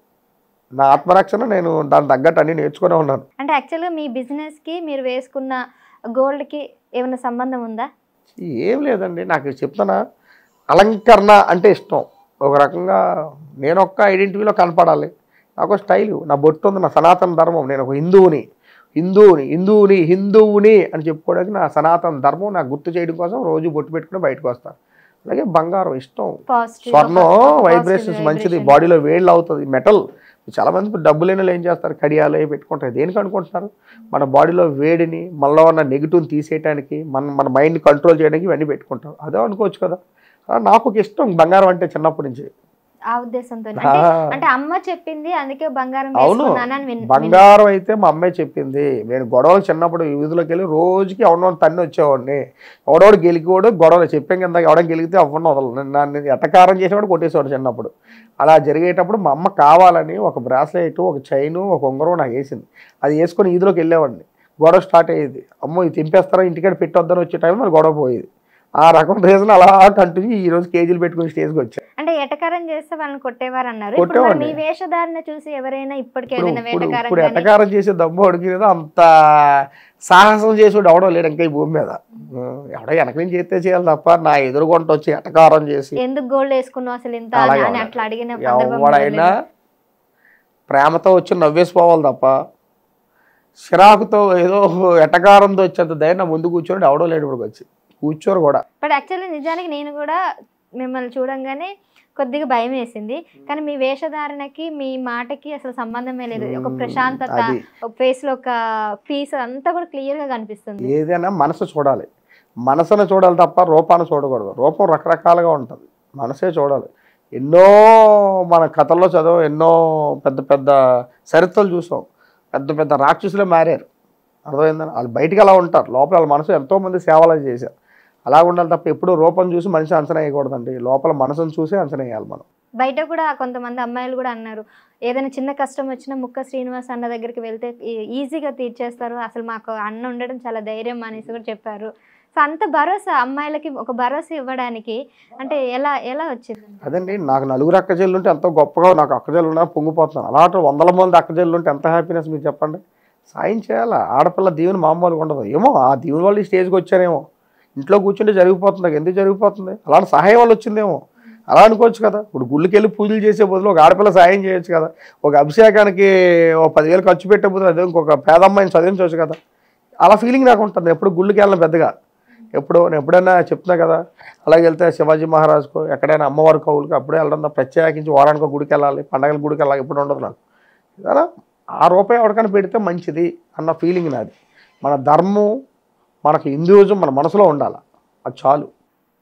Speaker 2: నా ఆత్మరక్షణ, నేను దాని తగ్గట్టు అన్ని నేర్చుకునే ఉన్నాను.
Speaker 1: అంటే యాక్చువల్గా మీ బిజినెస్కి మీరు వేసుకున్న గోల్డ్కి ఏమైనా సంబంధం ఉందా?
Speaker 2: ఏం లేదండి, నాకు చెప్తానా, అలంకరణ అంటే ఇష్టం. ఒక రకంగా నేను ఒక్క ఐడెంటిటీలో కనపడాలి, నాకు స్టైలు, నా బొట్టు ఉంది, నా సనాతన ధర్మం, నేను ఒక హిందువుని అని చెప్పుకోవడానికి నా సనాతన ధర్మం నాకు గుర్తు చేయడం కోసం రోజు బొట్టు పెట్టుకుని బయటకు వస్తాను. అలాగే బంగారం ఇష్టం, స్వర్ణం వైబ్రేషన్స్ మంచిది, బాడీలో వేళ్ళు అవుతుంది, మెటల్. చాలా మంది డబ్బు లేని ఏం చేస్తారు, కడియాలు అవి పెట్టుకుంటారు. దేనికి అనుకుంటున్నారు? మన బాడీలో వేడిని, మనలో ఉన్న నెగిటివ్ని తీసేయడానికి, మన మైండ్ని కంట్రోల్ చేయడానికి ఇవన్నీ పెట్టుకుంటారు. అదే అనుకోవచ్చు కదా. నాకు ఒక ఇష్టం బంగారం అంటే చిన్నప్పటి నుంచి.
Speaker 1: ఆ ఉద్దేశంతో అంటే అమ్మ చెప్పింది అందుకే బంగారం
Speaker 2: అవును, బంగారం అయితే మా అమ్మాయి చెప్పింది. నేను గొడవలు చిన్నప్పుడు వీధిలోకి వెళ్ళి రోజుకి ఎవడో తన్ని వచ్చేవాడిని. ఎవడోడు గెలికివాడు గొడవలు చెప్పాం కింద, ఎవడో గెలిగితే అవ్వడం వదలదు. నన్ను ఎటకారం చేసేవాడు కొట్టేసేవాడు చిన్నప్పుడు. అలా జరిగేటప్పుడు మా అమ్మ కావాలని ఒక బ్రాస్లెట్, ఒక చైను, ఒక ఉంగరం నాకు వేసింది. అది వేసుకొని వీధిలోకి వెళ్ళేవాడిని. గొడవ స్టార్ట్ అయ్యేది. అమ్మో ఇది తెంపేస్తారా, ఇంటికాడ పెట్టొద్దని వచ్చే టైం మరి గొడవ పోయేది. ఆ రకం రీజన్ అలా కంటిన్యూ ఈ రోజు కేజీలు పెట్టుకుని స్టేజ్కి వచ్చాను.
Speaker 1: అంటే ఎటకారం చేస్తే వాళ్ళని కొట్టేవారు అన్నారు. మీ వేషధారణ చూసి ఎవరైనా ఇప్పటికే
Speaker 2: ఇప్పుడు ఎటకారం చేసే దమ్ము అడిగినదో అంత సాహసం చేసేవాడు ఎవడో లేడు ఇంకా ఈ భూమి మీద. ఎవడో వెనక నుంచి చేస్తే చేయాలి తప్ప నా ఎదురుగొంట వచ్చి ఎటకారం చేసి
Speaker 1: ఎందుకు గోల్డ్ వేసుకున్నావు అసలు ఇంత అని అట్లా అడిగిన
Speaker 2: ఎవడైనా ప్రేమతో వచ్చి నవ్వేసిపోవాలి తప్ప చిరాకుతో ఏదో ఎటకారంతో వచ్చేంత ధైర్యం ముందు కూర్చోండి ఎవడో లేడు. ఇప్పుడు వచ్చి కూర్చోరు కూడా.
Speaker 1: బట్ యాక్చువల్లీ నిజానికి నేను కూడా మిమ్మల్ని చూడంగానే కొద్దిగా భయం వేసింది. కానీ మీ వేషధారణకి మీ మాటకి అసలు సంబంధమే లేదు. ఒక ప్రశాంతత, ఒక ఫేస్ లో ఒక పీస్ అంతా కూడా క్లియర్ గా కనిపిస్తుంది.
Speaker 2: ఏదైనా మనసు చూడాలి, మనసును చూడాలి తప్ప రూపాన్ని చూడకూడదు. రూపం రకరకాలుగా ఉంటుంది, మనసే చూడాలి. ఎన్నో మన కథల్లో చదువు, ఎన్నో పెద్ద పెద్ద చరిత్రలు చూసాం. పెద్ద పెద్ద రాక్షసులే మారారు, అర్థమైందని. వాళ్ళు బయటికి అలా ఉంటారు, లోపల వాళ్ళ మనసు ఎంతోమంది సేవలు చేశారు. అలా ఉండాలి తప్ప ఎప్పుడు రూపం చూసి మనిషి అంచనా వేయకూడదండి. లోపల మనసును చూసి అంచనా వేయాలి మనం.
Speaker 1: బయట కూడా కొంతమంది అమ్మాయిలు కూడా అన్నారు, ఏదైనా చిన్న కష్టం వచ్చినా ముక్క శ్రీనివాస్ అన్న దగ్గరికి వెళ్తే ఈజీగా తీర్చేస్తారు, అసలు మాకు అన్న ఉండడం చాలా ధైర్యం అనేసి కూడా చెప్పారు. సో అంత భరోసా అమ్మాయిలకి ఒక భరోసా ఇవ్వడానికి అంటే ఎలా ఎలా వచ్చింది?
Speaker 2: అదండి, నాకు 4 అక్కచెల్లు ఉంటే ఎంతో గొప్పగా, నాకు అక్కచెల్లు ఉన్నా పొంగిపోతున్నాను. అలాంటి 100 మంది అక్కచెల్లు ఉంటే ఎంత హ్యాపీనెస్ మీరు చెప్పండి. సాయం చేయాలా, ఆడపిల్ల దీవెని మామూలుగా ఉండదు. ఏమో ఆ దీవెని వాళ్ళు ఈ స్టేజ్కి వచ్చారేమో, ఇంట్లో కూర్చుంటే జరిగిపోతుంది, ఎందుకు జరిగిపోతుంది, అలాంటి సహాయం వాళ్ళు వచ్చిందేమో అలా అనుకోవచ్చు కదా. ఇప్పుడు గుళ్ళకి వెళ్ళి పూజలు చేసే బదులు ఒక ఆడపిల్ల సాయం చేయొచ్చు కదా. ఒక అభిషేకానికి 10,000 ఖర్చు పెట్టే బదులు అదే ఇంకొక పేదమ్మాయిని చదివించవచ్చు కదా. అలా ఫీలింగ్ నాకు ఉంటుంది. ఎప్పుడు గుళ్ళకి వెళ్ళిన పెద్దగా నేను ఎప్పుడైనా చెప్తున్నా కదా. అలాగే వెళ్తే శివాజీ మహారాజ్కో ఎక్కడైనా అమ్మవారి కవులకి అప్పుడే వెళ్ళడం, ప్రత్యేకించి వారానికి గుడికి వెళ్ళాలి, పండగల గుడికి వెళ్ళాలి, ఎప్పుడు ఉండదు నాకు. కదా ఆ రూపాయి ఎవరికైనా పెడితే మంచిది అన్న ఫీలింగ్ నాది. మన ధర్మం, మనకు హిందూయిజం మన మనసులో ఉండాలి, అది చాలు.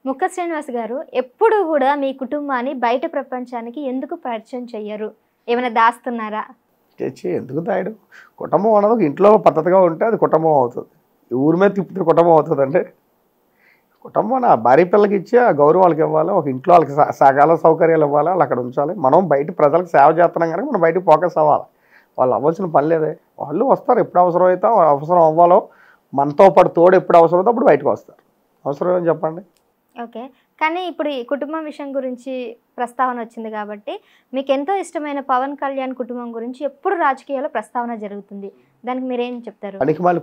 Speaker 1: ముక్క శ్రీనివాస్ గారు ఎప్పుడు కూడా మీ కుటుంబాన్ని బయట ప్రపంచానికి ఎందుకు పరిచయం చెయ్యరు? ఏమైనా దాస్తున్నారా?
Speaker 2: తెచ్చి ఎందుకు దాయడు? కుటుంబం అన్నది ఇంట్లో పద్ధతిగా ఉంటే అది కుటుంబం అవుతుంది. ఊరి మీద తిప్పితే కుటుంబం అవుతుంది. అంటే కుటుంబం నా భార్య పిల్లలకి ఇచ్చి ఆ గౌరవం వాళ్ళకి ఇవ్వాలి, ఒక ఇంట్లో వాళ్ళకి సకాల సౌకర్యాలు ఇవ్వాలి, వాళ్ళు అక్కడ ఉంచాలి. మనం బయట ప్రజలకు సేవ చేస్తున్నాం కనుక మనం బయటకు ఫోకస్ అవ్వాలి. వాళ్ళు అవ్వాల్సిన పని లేదే, వాళ్ళు వస్తారు ఎప్పుడు అవసరం అయితే అవసరం అవ్వాలో, మనతో పాటు తోడు ఎప్పుడు అవసరం అయితే అప్పుడు బయటకు వస్తారు. అవసరం ఏమని చెప్పండి.
Speaker 1: ఓకే, కానీ ఇప్పుడు ఈ కుటుంబం విషయం గురించి ప్రస్తావన వచ్చింది కాబట్టి మీకు ఎంతో ఇష్టమైన పవన్ కళ్యాణ్ కుటుంబం గురించి ఎప్పుడు రాజకీయాల్లో ప్రస్తావన జరుగుతుంది, దానికి మీరేం చెప్తారు?
Speaker 2: పనికి మళ్ళీ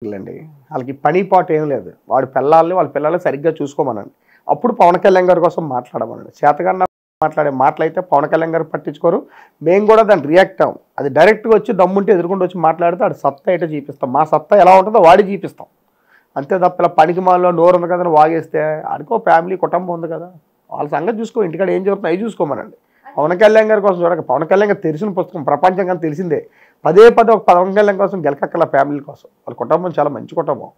Speaker 2: అండి, వాళ్ళకి పని పాటు ఏం లేదు. వాళ్ళ పిల్లల్ని సరిగ్గా చూసుకోమనండి. అప్పుడు పవన్ కళ్యాణ్ గారి కోసం మాట్లాడమనండి. చేతగాన్న మాట్లాడే మాటలు అయితే పవన్ కళ్యాణ్ గారు పట్టించుకోరు, మేము కూడా దాన్ని రియాక్ట్ అవ్వం. అది డైరెక్ట్గా వచ్చి దమ్ముంటే ఎదుర్కొంటూ వచ్చి మాట్లాడితే వాడి సత్తా అయితే చూపిస్తాం, మా సత్తా ఎలా ఉంటుందో వాడి చూపిస్తాం. అంతే తప్ప ఇలా పనికి మాలో నోరు ఉంది కదా వాగేస్తే ఆడికో ఫ్యామిలీ కుటుంబం ఉంది కదా, వాళ్ళ సంగతి చూసుకో, ఇంటికాడ ఏం జరుగుతుందో అవి చూసుకోమనండి. పవన్ కళ్యాణ్ గారి కోసం చూడక, పవన్ కళ్యాణ్ గారు తెలిసిన పుస్తకం ప్రపంచం కానీ తెలిసిందే. పదే ఒక పవన్ కళ్యాణ్ కోసం గెలకక్కల ఫ్యామిలీ కోసం. వాళ్ళ కుటుంబం చాలా మంచి కుటుంబం,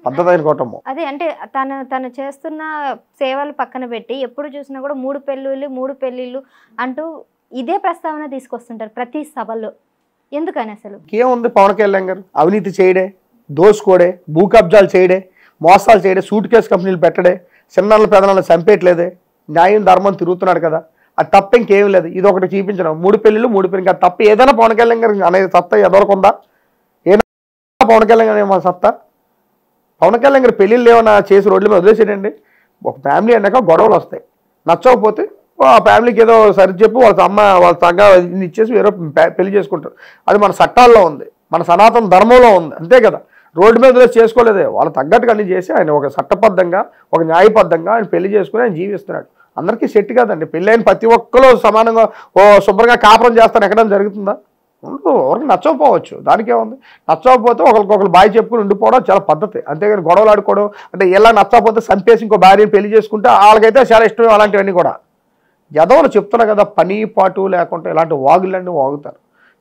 Speaker 2: పద్ధతైన కుటుంబం.
Speaker 1: అదే అంటే తను చేస్తున్న సేవలు పక్కన పెట్టి ఎప్పుడు చూసినా కూడా 3 పెళ్ళిళ్ళు అంటూ ఇదే ప్రస్తావన తీసుకొస్తుంటారు ప్రతి సభలో. ఎందుకని అసలు?
Speaker 2: ఏముంది, పవన్ కళ్యాణ్ గారు అవినీతి చేయడే, దోసుకోడే, భూ కబ్జాలు చేయడే, మోసాలు చేయడే, సూట్ కేసు కంపెనీలు పెట్టడే, చిన్నాళ్ళ పెదనాలను చంపేయట్లేదే, న్యాయం ధర్మం తిరుగుతున్నాడు కదా, అది తప్ప ఇంకేం లేదు. ఇది ఒకటి చూపించడం 3 పెళ్ళిళ్ళు 3 పెళ్ళి, ఇంకా తప్ప ఏదైనా పవన్ కళ్యాణ్ గారు అనేది సత్తా ఎదవరకుందా? ఏదైనా పవన్ కళ్యాణ్ గారు ఏమో సత్తా? పవన్ కళ్యాణ్ గారు పెళ్ళిళ్ళు ఏమైనా చేసి రోడ్ల మీద వదిలేసేయండి. ఒక ఫ్యామిలీ అన్నాక గొడవలు వస్తాయి, నచ్చకపోతే ఆ ఫ్యామిలీకి ఏదో సరి చెప్పి వాళ్ళ తగ్గ ఇచ్చేసి వేరే పెళ్లి చేసుకుంటారు. అది మన చట్టాల్లో ఉంది, మన సనాతన ధర్మంలో ఉంది, అంతే కదా. రోడ్డు మీద చేసుకోలేదే, వాళ్ళు తగ్గట్టుగా అన్ని చేసి ఆయన ఒక చట్టబద్ధంగా ఒక న్యాయబద్ధంగా ఆయన పెళ్లి చేసుకుని ఆయన జీవిస్తున్నాడు. అందరికీ సెట్ కాదండి. పెళ్ళైన ప్రతి ఒక్కరు సమానంగా శుభ్రంగా కాపురం చేస్తాను ఎక్కడం జరుగుతుందా? ఉండదు. ఎవరికి నచ్చకపోవచ్చు, దానికే ఉంది. నచ్చకపోతే ఒకరికొకరు బాయ్ చెప్పుకుని ఉండిపోవడం చాలా పద్ధతి, అంతేగాని గొడవలు ఆడుకోవడం అంటే ఎలా నచ్చకపోతే చంపేసి ఇంకో భార్యని పెళ్లి చేసుకుంటే వాళ్ళకైతే చాలా ఇష్టమే అలాంటివన్నీ కూడా. యదవులు చెప్తున్నా కదా, పని పాటు లేకుండా ఇలాంటి వాగులన్నీ వాగుతారు.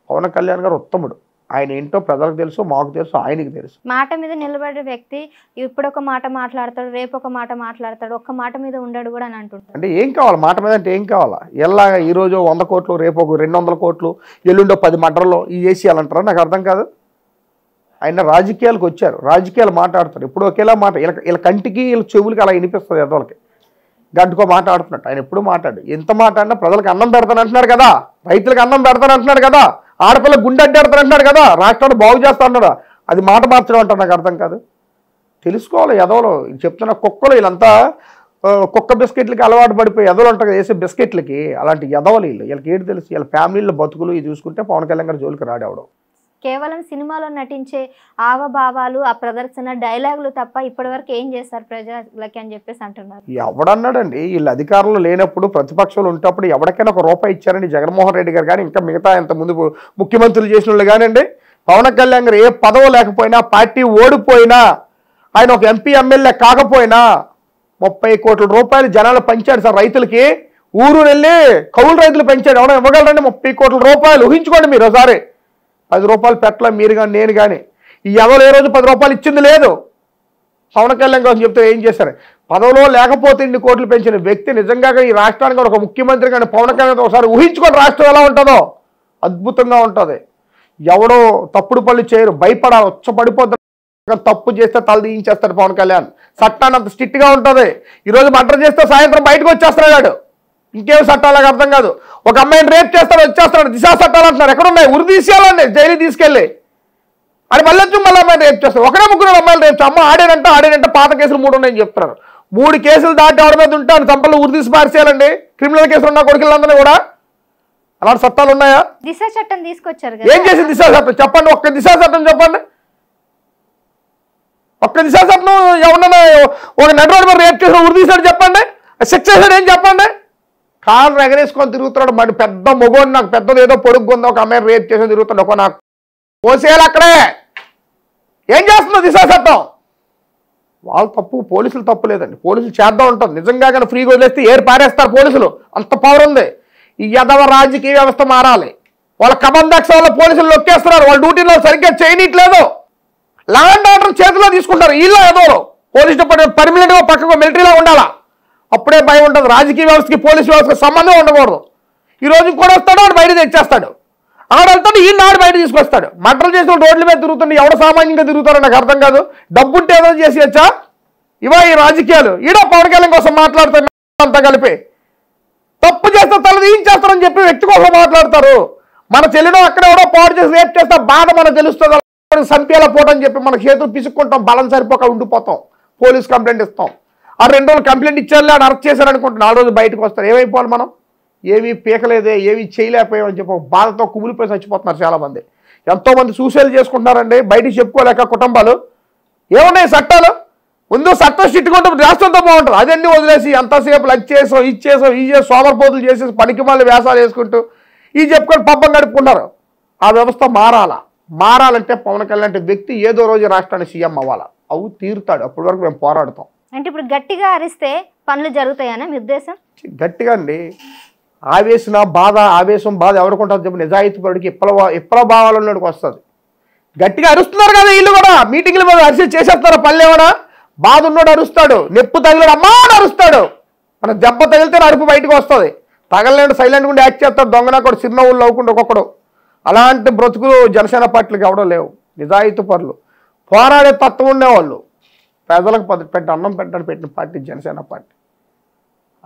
Speaker 2: పవన్ కళ్యాణ్ గారు ఉత్తముడు, ఆయన ఏంటో ప్రజలకు తెలుసు, మాకు తెలుసు, ఆయనకి తెలుసు.
Speaker 1: మాట మీద నిలబడే వ్యక్తి ఇప్పుడు ఒక మాట మాట్లాడతాడు, రేపు ఒక మాట మాట్లాడతాడు, ఒక్క మాట మీద ఉండడు కూడా అని అంటుంటాడు.
Speaker 2: అంటే ఏం కావాలి మాట మీద? అంటే ఏం కావాలా? ఎలాగా ఈరోజు 100 కోట్లు, రేపు ఒక 200 కోట్లు, ఎల్లుండో 10 మటర్లో ఇవి చేసేయాలంటారా? నాకు అర్థం కాదు. ఆయన రాజకీయాలకు వచ్చారు, రాజకీయాలు మాట్లాడతారు. ఇప్పుడు ఒకేలా మాట వీళ్ళ కంటికి వీళ్ళ చెవులకి అలా వినిపిస్తుంది. ఎదవలకి గంటకో మాట్లాడుతున్నట్టు ఆయన ఎప్పుడు మాట్లాడు. ఎంత మాట్లాడినా ప్రజలకు అన్నం పెడతానంటున్నాడు కదా, రైతులకు అన్నం పెడతానంటున్నాడు కదా, ఆడపిల్ల గుండె అడ్డాడుతానంటున్నాడు కదా, రాష్ట్రాన్ని బాగు చేస్తా అన్నాడు. అది మాట మార్చడం అంటారు. నాకు అర్థం కాదు. తెలుసుకోవాలి. ఎదవలు చెప్తున్న కుక్కలు వీళ్ళంతా కుక్క బిస్కెట్లకి అలవాటు పడిపోయి ఎదవలు ఉంటారు కదా, వేసే బిస్కెట్లకి. అలాంటి ఎదవలు వీళ్ళకి ఏంటి తెలుసు? వీళ్ళ ఫ్యామిలీలో బతుకులు ఇది చూసుకుంటే పవన్ కళ్యాణ్ గారి జోలికి రాడవడం.
Speaker 1: కేవలం సినిమాలో నటించే ఆవభావాలు, ఆ ప్రదర్శన, డైలాగులు తప్ప ఇప్పటివరకు ఏం చేస్తారు ప్రజలకి అని చెప్పేసి అంటున్నారు.
Speaker 2: ఎవడన్నాడండి? వీళ్ళు అధికారంలో లేనప్పుడు ప్రతిపక్షంలో ఉంటప్పుడు ఎవరికైనా ఒక రూపాయి ఇచ్చారండి? జగన్మోహన్ రెడ్డి గారు కానీ ఇంకా మిగతా ఇంత ముందు ముఖ్యమంత్రులు చేసిన వాళ్ళు కానివ్వండి. పవన్ కళ్యాణ్ గారు ఏ పదవి లేకపోయినా, పార్టీ ఓడిపోయినా, ఆయన ఒక ఎంపీ ఎమ్మెల్యే కాకపోయినా 30 కోట్ల రూపాయలు జనాలు పంచాడు సార్ రైతులకి. ఊరు వెళ్ళి కౌలు రైతులు పెంచాడు. ఎవరైనా ఇవ్వగలరండి 30 కోట్ల రూపాయలు? ఊహించుకోండి మీరు ఒకసారి. 10 రూపాయలు పెట్టలే మీరు కానీ నేను కానీ. ఈ ఎవరు ఏ రోజు 10 రూపాయలు ఇచ్చింది లేదు. పవన్ కళ్యాణ్ కోసం చెప్తే ఏం చేశారు? పదవిలో లేకపోతే ఇన్ని కోట్లు పెంచిన వ్యక్తి నిజంగా ఈ రాష్ట్రానికి ఒక ముఖ్యమంత్రి కానీ పవన్ కళ్యాణ్ ఒకసారి ఊహించుకోండి రాష్ట్రం ఎలా ఉంటుందో. అద్భుతంగా ఉంటుంది. ఎవడో తప్పుడు పనులు చేయరు, భయపడాలి, వచ్చపడిపోతారు. తప్పు చేస్తే తల దించేస్తాడు పవన్ కళ్యాణ్. చట్టాన్ని అంత స్ట్రిక్ట్గా ఉంటుంది. ఈరోజు మర్డర్ చేస్తే సాయంత్రం బయటకు వచ్చేస్తున్నాడు. ఇంకేం చట్టాలకు అర్థం కాదు. ఒక అమ్మాయిని రేప్ చేస్తాడు, వచ్చేస్తాడు. దిశా చట్టాలు అంటున్నారు. ఎక్కడున్నాయి? ఉరి తీసేయాలండి, జైలు తీసుకెళ్ళి. అది మళ్ళీ అమ్మాయిని రేప్ చేస్తారు. ఒకడే 3 అమ్మాయిలు రేప్ చేస్తారు. అమ్మ ఆడేనంటే పాత కేసులు 3 ఉన్నాయని చెప్తున్నారు. 3 కేసులు దాటి ఎవరి మీద ఉంటే ఆయన చంపలు ఉరి తీసి పారేసేయాలండి. క్రిమినల్ కేసులు ఉన్న కొడుకులందరినీ కూడా. అలాంటి చట్టాలు ఉన్నాయా?
Speaker 1: దిశ చట్టం తీసుకొచ్చారు.
Speaker 2: ఏం చేసింది దిశా చట్టం? చెప్పండి, ఒక్క దిశా చట్టం చెప్పండి. ఒక్క దిశా చట్టం ఎవరన్నా ఒక నడవడి మరి రేప్ చేసిన ఉరి తీసాడు చెప్పండి. శిక్ష చేశాడు ఏం చెప్పండి? కాళ్ళు ఎగరేసుకొని తిరుగుతున్నాడు. మరి పెద్ద మొగోని, నాకు పెద్దది ఏదో పొడుగ్గుందో ఒక అమ్మాయిని రేప్ చేసి తిరుగుతాడు. ఒక నాకు పోసేయాలి అక్కడే. ఏం చేస్తుందో దిశా చట్టం? వాళ్ళ తప్పు, పోలీసులు తప్పు లేదండి. పోలీసులు చేద్దాం ఉంటుంది. నిజంగా కానీ ఫ్రీగా వదిలేస్తే ఏరు పారేస్తారు పోలీసులు. అంత పవర్ ఉంది. ఈ యదవ రాజకీయ వ్యవస్థ మారాలి. వాళ్ళ కబంధక్ష వల్ల పోలీసులు నొక్కేస్తున్నారు. వాళ్ళ డ్యూటీలో సరిగ్గా చేయనీయట్లేదు. లా అండ్ ఆర్డర్ చేతిలో తీసుకుంటారు. వీళ్ళ ఏదో పోలీస్ డిపార్ట్మెంట్ పర్మనెంట్గా పక్కకు మిలిటరీలో ఉండాలా. అప్పుడే భయం ఉంటుంది. రాజకీయ వ్యవస్థకి పోలీస్ వ్యవస్థకి సంబంధం ఉండకూడదు. ఈ రోజు కూడా వస్తాడు, ఆడు బయట తెచ్చేస్తాడు. ఆడెళ్తాడు, ఈ నాడు బయట తీసుకొస్తాడు. మటలు చేసిన రోడ్ల మీద తిరుగుతుంటే ఎవడ సామాన్యంగా తిరుగుతారో నాకు అర్థం కాదు. డబ్బుంటే ఏదో చేసేయచ్చా? ఇవా ఈ రాజకీయాలు? ఈడో పవన్ కళ్యాణ్ కోసం మాట్లాడుతారు. అంతా కలిపి తప్పు చేస్తే తల తీయించేస్తారని చెప్పి వ్యక్తి కోసం మాట్లాడతారు. మన చెల్లినో అక్కడ ఎవడో పాడు చేసి రేపు చేస్తే బాధ మనకు తెలుస్తుంది. సంపేలా పోటని చెప్పి మన చేతులు పిసుక్కుంటాం, బలం సరిపోక ఉండిపోతాం, పోలీస్ కంప్లైంట్ ఇస్తాం. ఆ 2 రోజులు కంప్లైంట్ ఇచ్చారులే, అని అరెస్ట్ చేశారు అనుకుంటున్నాం. 4 రోజులు బయటకు వస్తారు. ఏమైపోవాలి మనం? ఏమీ పీకలేదే, ఏమీ చేయలేకపోయామని చెప్పి బాధతో కుమిలిపోయి చచ్చిపోతున్నారు చాలామంది. ఎంతోమంది సూసైడ్ చేసుకుంటున్నారండి బయటికి చెప్పుకోలేక కుటుంబాలు. ఏమున్నాయి చట్టాలు? ముందు చట్టం స్ట్రిక్ట్గా రాష్ట్రంతో బాగుంటుంది. అదన్నీ వదిలేసి ఎంతసేపు లక్ చేసాం, ఇది చేసి సోమరపోతులు చేసేసి పనికి మళ్ళీ వేసాలు వేసుకుంటూ ఇది చెప్పుకొని పబ్బం గడుపుకున్నారు. ఆ వ్యవస్థ మారాలంటే పవన్ కళ్యాణ్ అంటే వ్యక్తి ఏదో రోజు రాష్ట్రానికి సీఎం అవ్వాలా. అవు తీరుతాడు. అప్పటి వరకు మేము పోరాడతాం.
Speaker 1: అంటే ఇప్పుడు గట్టిగా అరిస్తే పనులు జరుగుతాయని మీ ఉద్దేశం?
Speaker 2: గట్టిగా అండి. ఆవేశం బాధ ఎవరికుంటుంది చెప్పి నిజాయితీ పరుడికి ఇప్పల భావాలలోకి వస్తుంది. గట్టిగా అరుస్తున్నారు కదా వీళ్ళు కూడా. మీటింగ్ల మీద అరిసి చేసేస్తారు. పనులు ఏమన్నా బాధ ఉన్నాడు అరుస్తాడు, నొప్పు తగిలాడు అమ్మా అని అరుస్తాడు. మన దెబ్బ తగిలితే అరుపు బయటకు వస్తుంది. తగలలేడు సైలెంట్గా ఉండి యాక్ట్ చేస్తాడు. దొంగన కూడా చిన్న ఊళ్ళు అవ్వకుండా ఒక్కొక్కడు. అలాంటి బ్రతుకులు జనసేన పార్టీలకు ఎవడో లేవు. నిజాయితీ పరులు, పోరాడే తత్వం ఉండేవాళ్ళు, పేదలకు పెట్టి అన్నం పెట్టడానికి పెట్టిన పార్టీ జనసేన పార్టీ.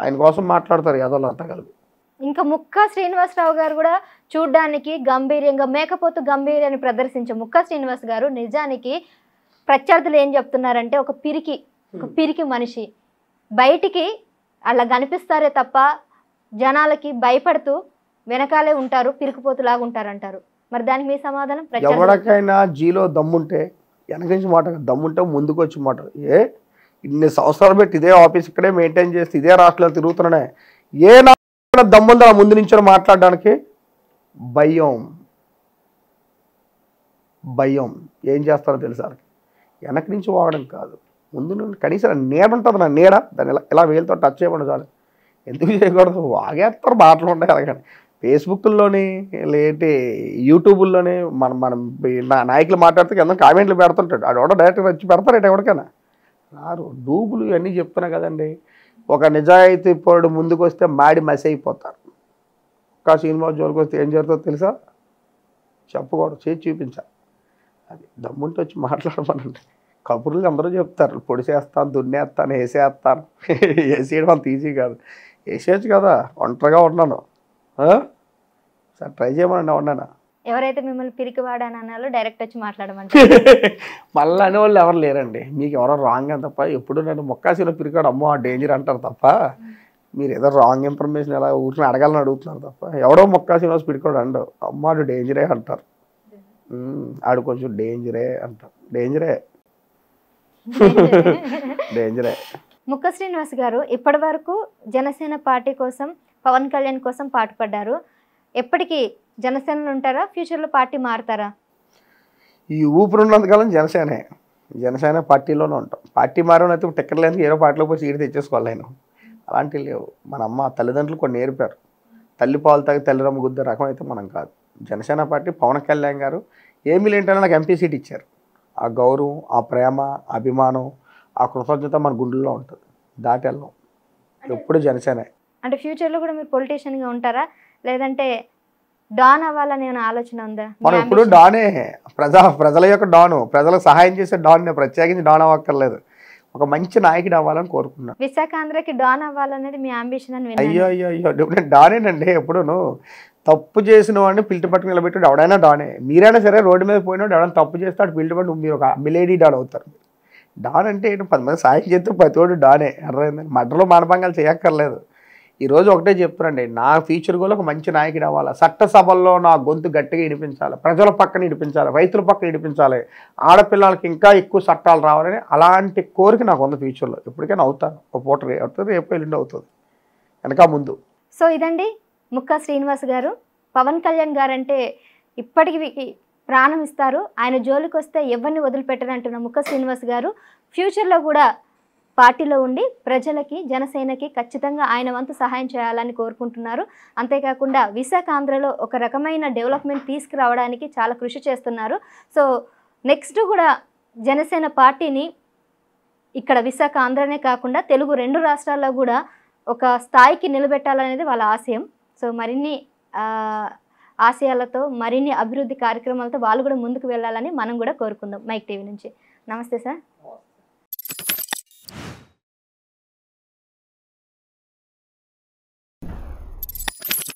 Speaker 2: ఆయన కోసం మాట్లాడతారు యాదవులు అంతా కలిపి.
Speaker 1: ఇంకా ముక్కా శ్రీనివాసరావు గారు కూడా చూడ్డానికి గంభీర్యంగా మేకపోతు గంభీర్యాన్ని ప్రదర్శించే ముక్కా శ్రీనివాస్ గారు నిజానికి ప్రత్యర్థులు ఏం చెప్తున్నారంటే ఒక పిరికి మనిషి, బయటికి అలా కనిపిస్తారే తప్ప జనాలకి భయపడుతూ వెనకాలే ఉంటారు, పిరికిపోతులాగా ఉంటారంటారు. మరి దానికి మీ సమాధానం?
Speaker 2: ఎవరికైనా జీలో దమ్ముంటే వెనక నుంచి మాట, దమ్ముంటే ముందుకు వచ్చి మాట. ఇన్ని సంవత్సరాలు పెట్టి ఇదే ఆఫీస్ ఇక్కడే మెయింటైన్ చేస్తే ఇదే రాష్ట్రాలు తిరుగుతున్నానే, ఏ నా దమ్ముందో ఆ ముందు నుంచి మాట్లాడడానికి భయం ఏం చేస్తారో తెలుసా? వెనక నుంచి వాగడం కాదు, ముందు నుండి కనీసం నీడ ఉంటుంది, నా నీడ దాన్ని ఇలా వేలుతో టచ్ చేయకుండా చాలు. ఎందుకు చేయకూడదు? వాగేస్తారు, మాటలు ఉంటాయి. అలాగని ఫేస్బుక్లోని లేటి యూట్యూబ్లోని మనం నాయకులు మాట్లాడితే ఎంత కామెంట్లు పెడుతుంటాడు, ఆడ డైరెక్ట్గా వచ్చి పెడతారు ఎవరికైనా రారు. డూబులు ఇవన్నీ చెప్తున్నా కదండి. ఒక నిజాయితీ పరుడు ముందుకు వస్తే మాడి మసి అయిపోతారు. ఒక్క సినిమా జోలికి వస్తే ఏం జరుగుతుందో తెలుసా? చెప్పకూడదు, చేసి చూపించాలి. అది దమ్ముంటే వచ్చి మాట్లాడమనండి. కబుర్లు అందరూ చెప్తారు, పొడిసేస్తాను, దున్నేస్తాను, వేసేస్తాను. వేసేయడం అంత ఈజీ కాదు. వేసేయచ్చు కదా, ఒంటరిగా ఉన్నాను. సార్ ట్రై చేయమనండి. ఉన్నాను.
Speaker 1: ఎవరైతే మిమ్మల్ని పిరికివాడని అన్నారో డైరెక్ట్ వచ్చి మాట్లాడమంటారు.
Speaker 2: మళ్ళీ అనేవాళ్ళు ఎవరు లేరండి. మీకు ఎవరో రాంగ్ అని తప్ప. ఎప్పుడు నన్ను మొక్కాసీలో పిరికాడు అమ్మో డేంజర్ అంటారు తప్ప, మీరు ఏదో రాంగ్ ఇన్ఫర్మేషన్ ఎలా ఊరిని అడగాలని అడుగుతున్నారు తప్ప, ఎవడో మొక్కాసీలో పిరికాడు అండవు, అమ్మ ఆడు డేంజరే అంటారు. ఆడు కొంచెం డేంజరే అంటారు. డేంజరే.
Speaker 1: ముక్కా శ్రీనివాస్ గారు ఇప్పటి వరకు జనసేన పార్టీ కోసం, పవన్ కళ్యాణ్ కోసం పాటుపడ్డారు. ఎప్పటికీ జనసేనలో ఉంటారా? ఫ్యూచర్లో పార్టీ మారుతారా?
Speaker 2: ఈ ఊపిరి ఉన్నంతకాలం జనసేన పార్టీలోనే ఉంటాం. పార్టీ మారనైతే టికెట్ లేదు, ఏదో పార్టీలో పోయి సీటు తెచ్చేసుకోవాలి. నేను అలాంటివి లేవు. మన అమ్మ తల్లిదండ్రులు కొన్ని నేర్పారు. తల్లి పాలు తాగి తల్లిరమ్మ గుద్దే రకం అయితే మనం కాదు. జనసేన పార్టీ, పవన్ కళ్యాణ్ గారు ఏమీ లేంటనే నాకు ఎంపీ సీట్ ఇచ్చారు. ఆ గౌరవం, ఆ ప్రేమ, అభిమానం, ఆ కృతజ్ఞత మన గుండెల్లో ఉంటుంది. దాటి వెళ్ళాం. ఎప్పుడు జనసేన.
Speaker 1: అంటే ఫ్యూచర్లో కూడా మీరు పొలిటీషియన్గా ఉంటారా, లేదంటే డాన్ అవ్వాలని ఏమైనా ఆలోచన ఉందా?
Speaker 2: మనం ఇప్పుడు డానే, ప్రజల యొక్క డాను, ప్రజలకు సహాయం చేసే డాన్. ప్రత్యేకించి డాన్ అవ్వక్కర్లేదు, ఒక మంచి నాయకుడు అవ్వాలని కోరుకున్నాను.
Speaker 1: విశాఖ ఆంధ్రకి డాన్ అవ్వాలనేది మీ అంబిషన్ అని విన్నాను.
Speaker 2: అయ్యో నేను డానేనండి. ఎప్పుడూను తప్పు చేసిన వాడిని పిల్టి పట్టుకు నిలబెట్టాడు ఎవడైనా డానే. మీరైనా సరే రోడ్డు మీద పోయినాడు ఎవరైనా తప్పు చేస్తాడు పిల్టి పట్టు, మీరు ఒక మిలేడీ డాన్ అవుతారు. డాన్ అంటే ఏంటి? 10 మంది సాయం చేస్తే ప్రతివాడు డానే. అర్థమైందండి. మడ్రలో మానభంగాలు చేయక్కర్లేదు. ఈరోజు ఒకటే చెప్తున్నాండి, నా ఫ్యూచర్ కూడా ఒక మంచి నాయకుడు అవ్వాలి. చట్టసభల్లో నా గొంతు గట్టిగా వినిపించాలి, ప్రజల పక్కన వినిపించాలి, రైతుల పక్కన వినిపించాలి, ఆడపిల్లలకి ఇంకా ఎక్కువ చట్టాలు రావాలని అలాంటి కోరిక నాకు ఉంది. ఫ్యూచర్లో ఎప్పటికైనా అవుతాను. ఒక పూట అవుతుంది, రేపు ఎల్లుండి అవుతుంది, వెనక ముందు.
Speaker 1: సో ఇదండి ముక్కా శ్రీనివాస్ గారు. పవన్ కళ్యాణ్ గారు అంటే ఇప్పటికి ప్రాణం ఇస్తారు, ఆయన జోలికి వస్తే ఎవరిని వదిలిపెట్టరంటున్న ముక్కా శ్రీనివాస్ గారు ఫ్యూచర్లో కూడా పార్టీలో ఉండి ప్రజలకి, జనసేనకి ఖచ్చితంగా ఆయన వంతు సహాయం చేయాలని కోరుకుంటున్నారు. అంతేకాకుండా విశాఖ ఆంధ్రలో ఒక రకమైన డెవలప్మెంట్ తీసుకురావడానికి చాలా కృషి చేస్తున్నారు. సో నెక్స్ట్ కూడా జనసేన పార్టీని ఇక్కడ విశాఖ ఆంధ్రనే కాకుండా తెలుగు 2 రాష్ట్రాల్లో కూడా ఒక స్థాయికి నిలబెట్టాలనేది వాళ్ళ ఆశయం. సో మరిన్ని ఆశయాలతో, మరిన్ని అభివృద్ధి కార్యక్రమాలతో వాళ్ళు కూడా ముందుకు వెళ్ళాలని మనం కూడా కోరుకుందాం మైక్ టీవీ నుంచి. నమస్తే సార్.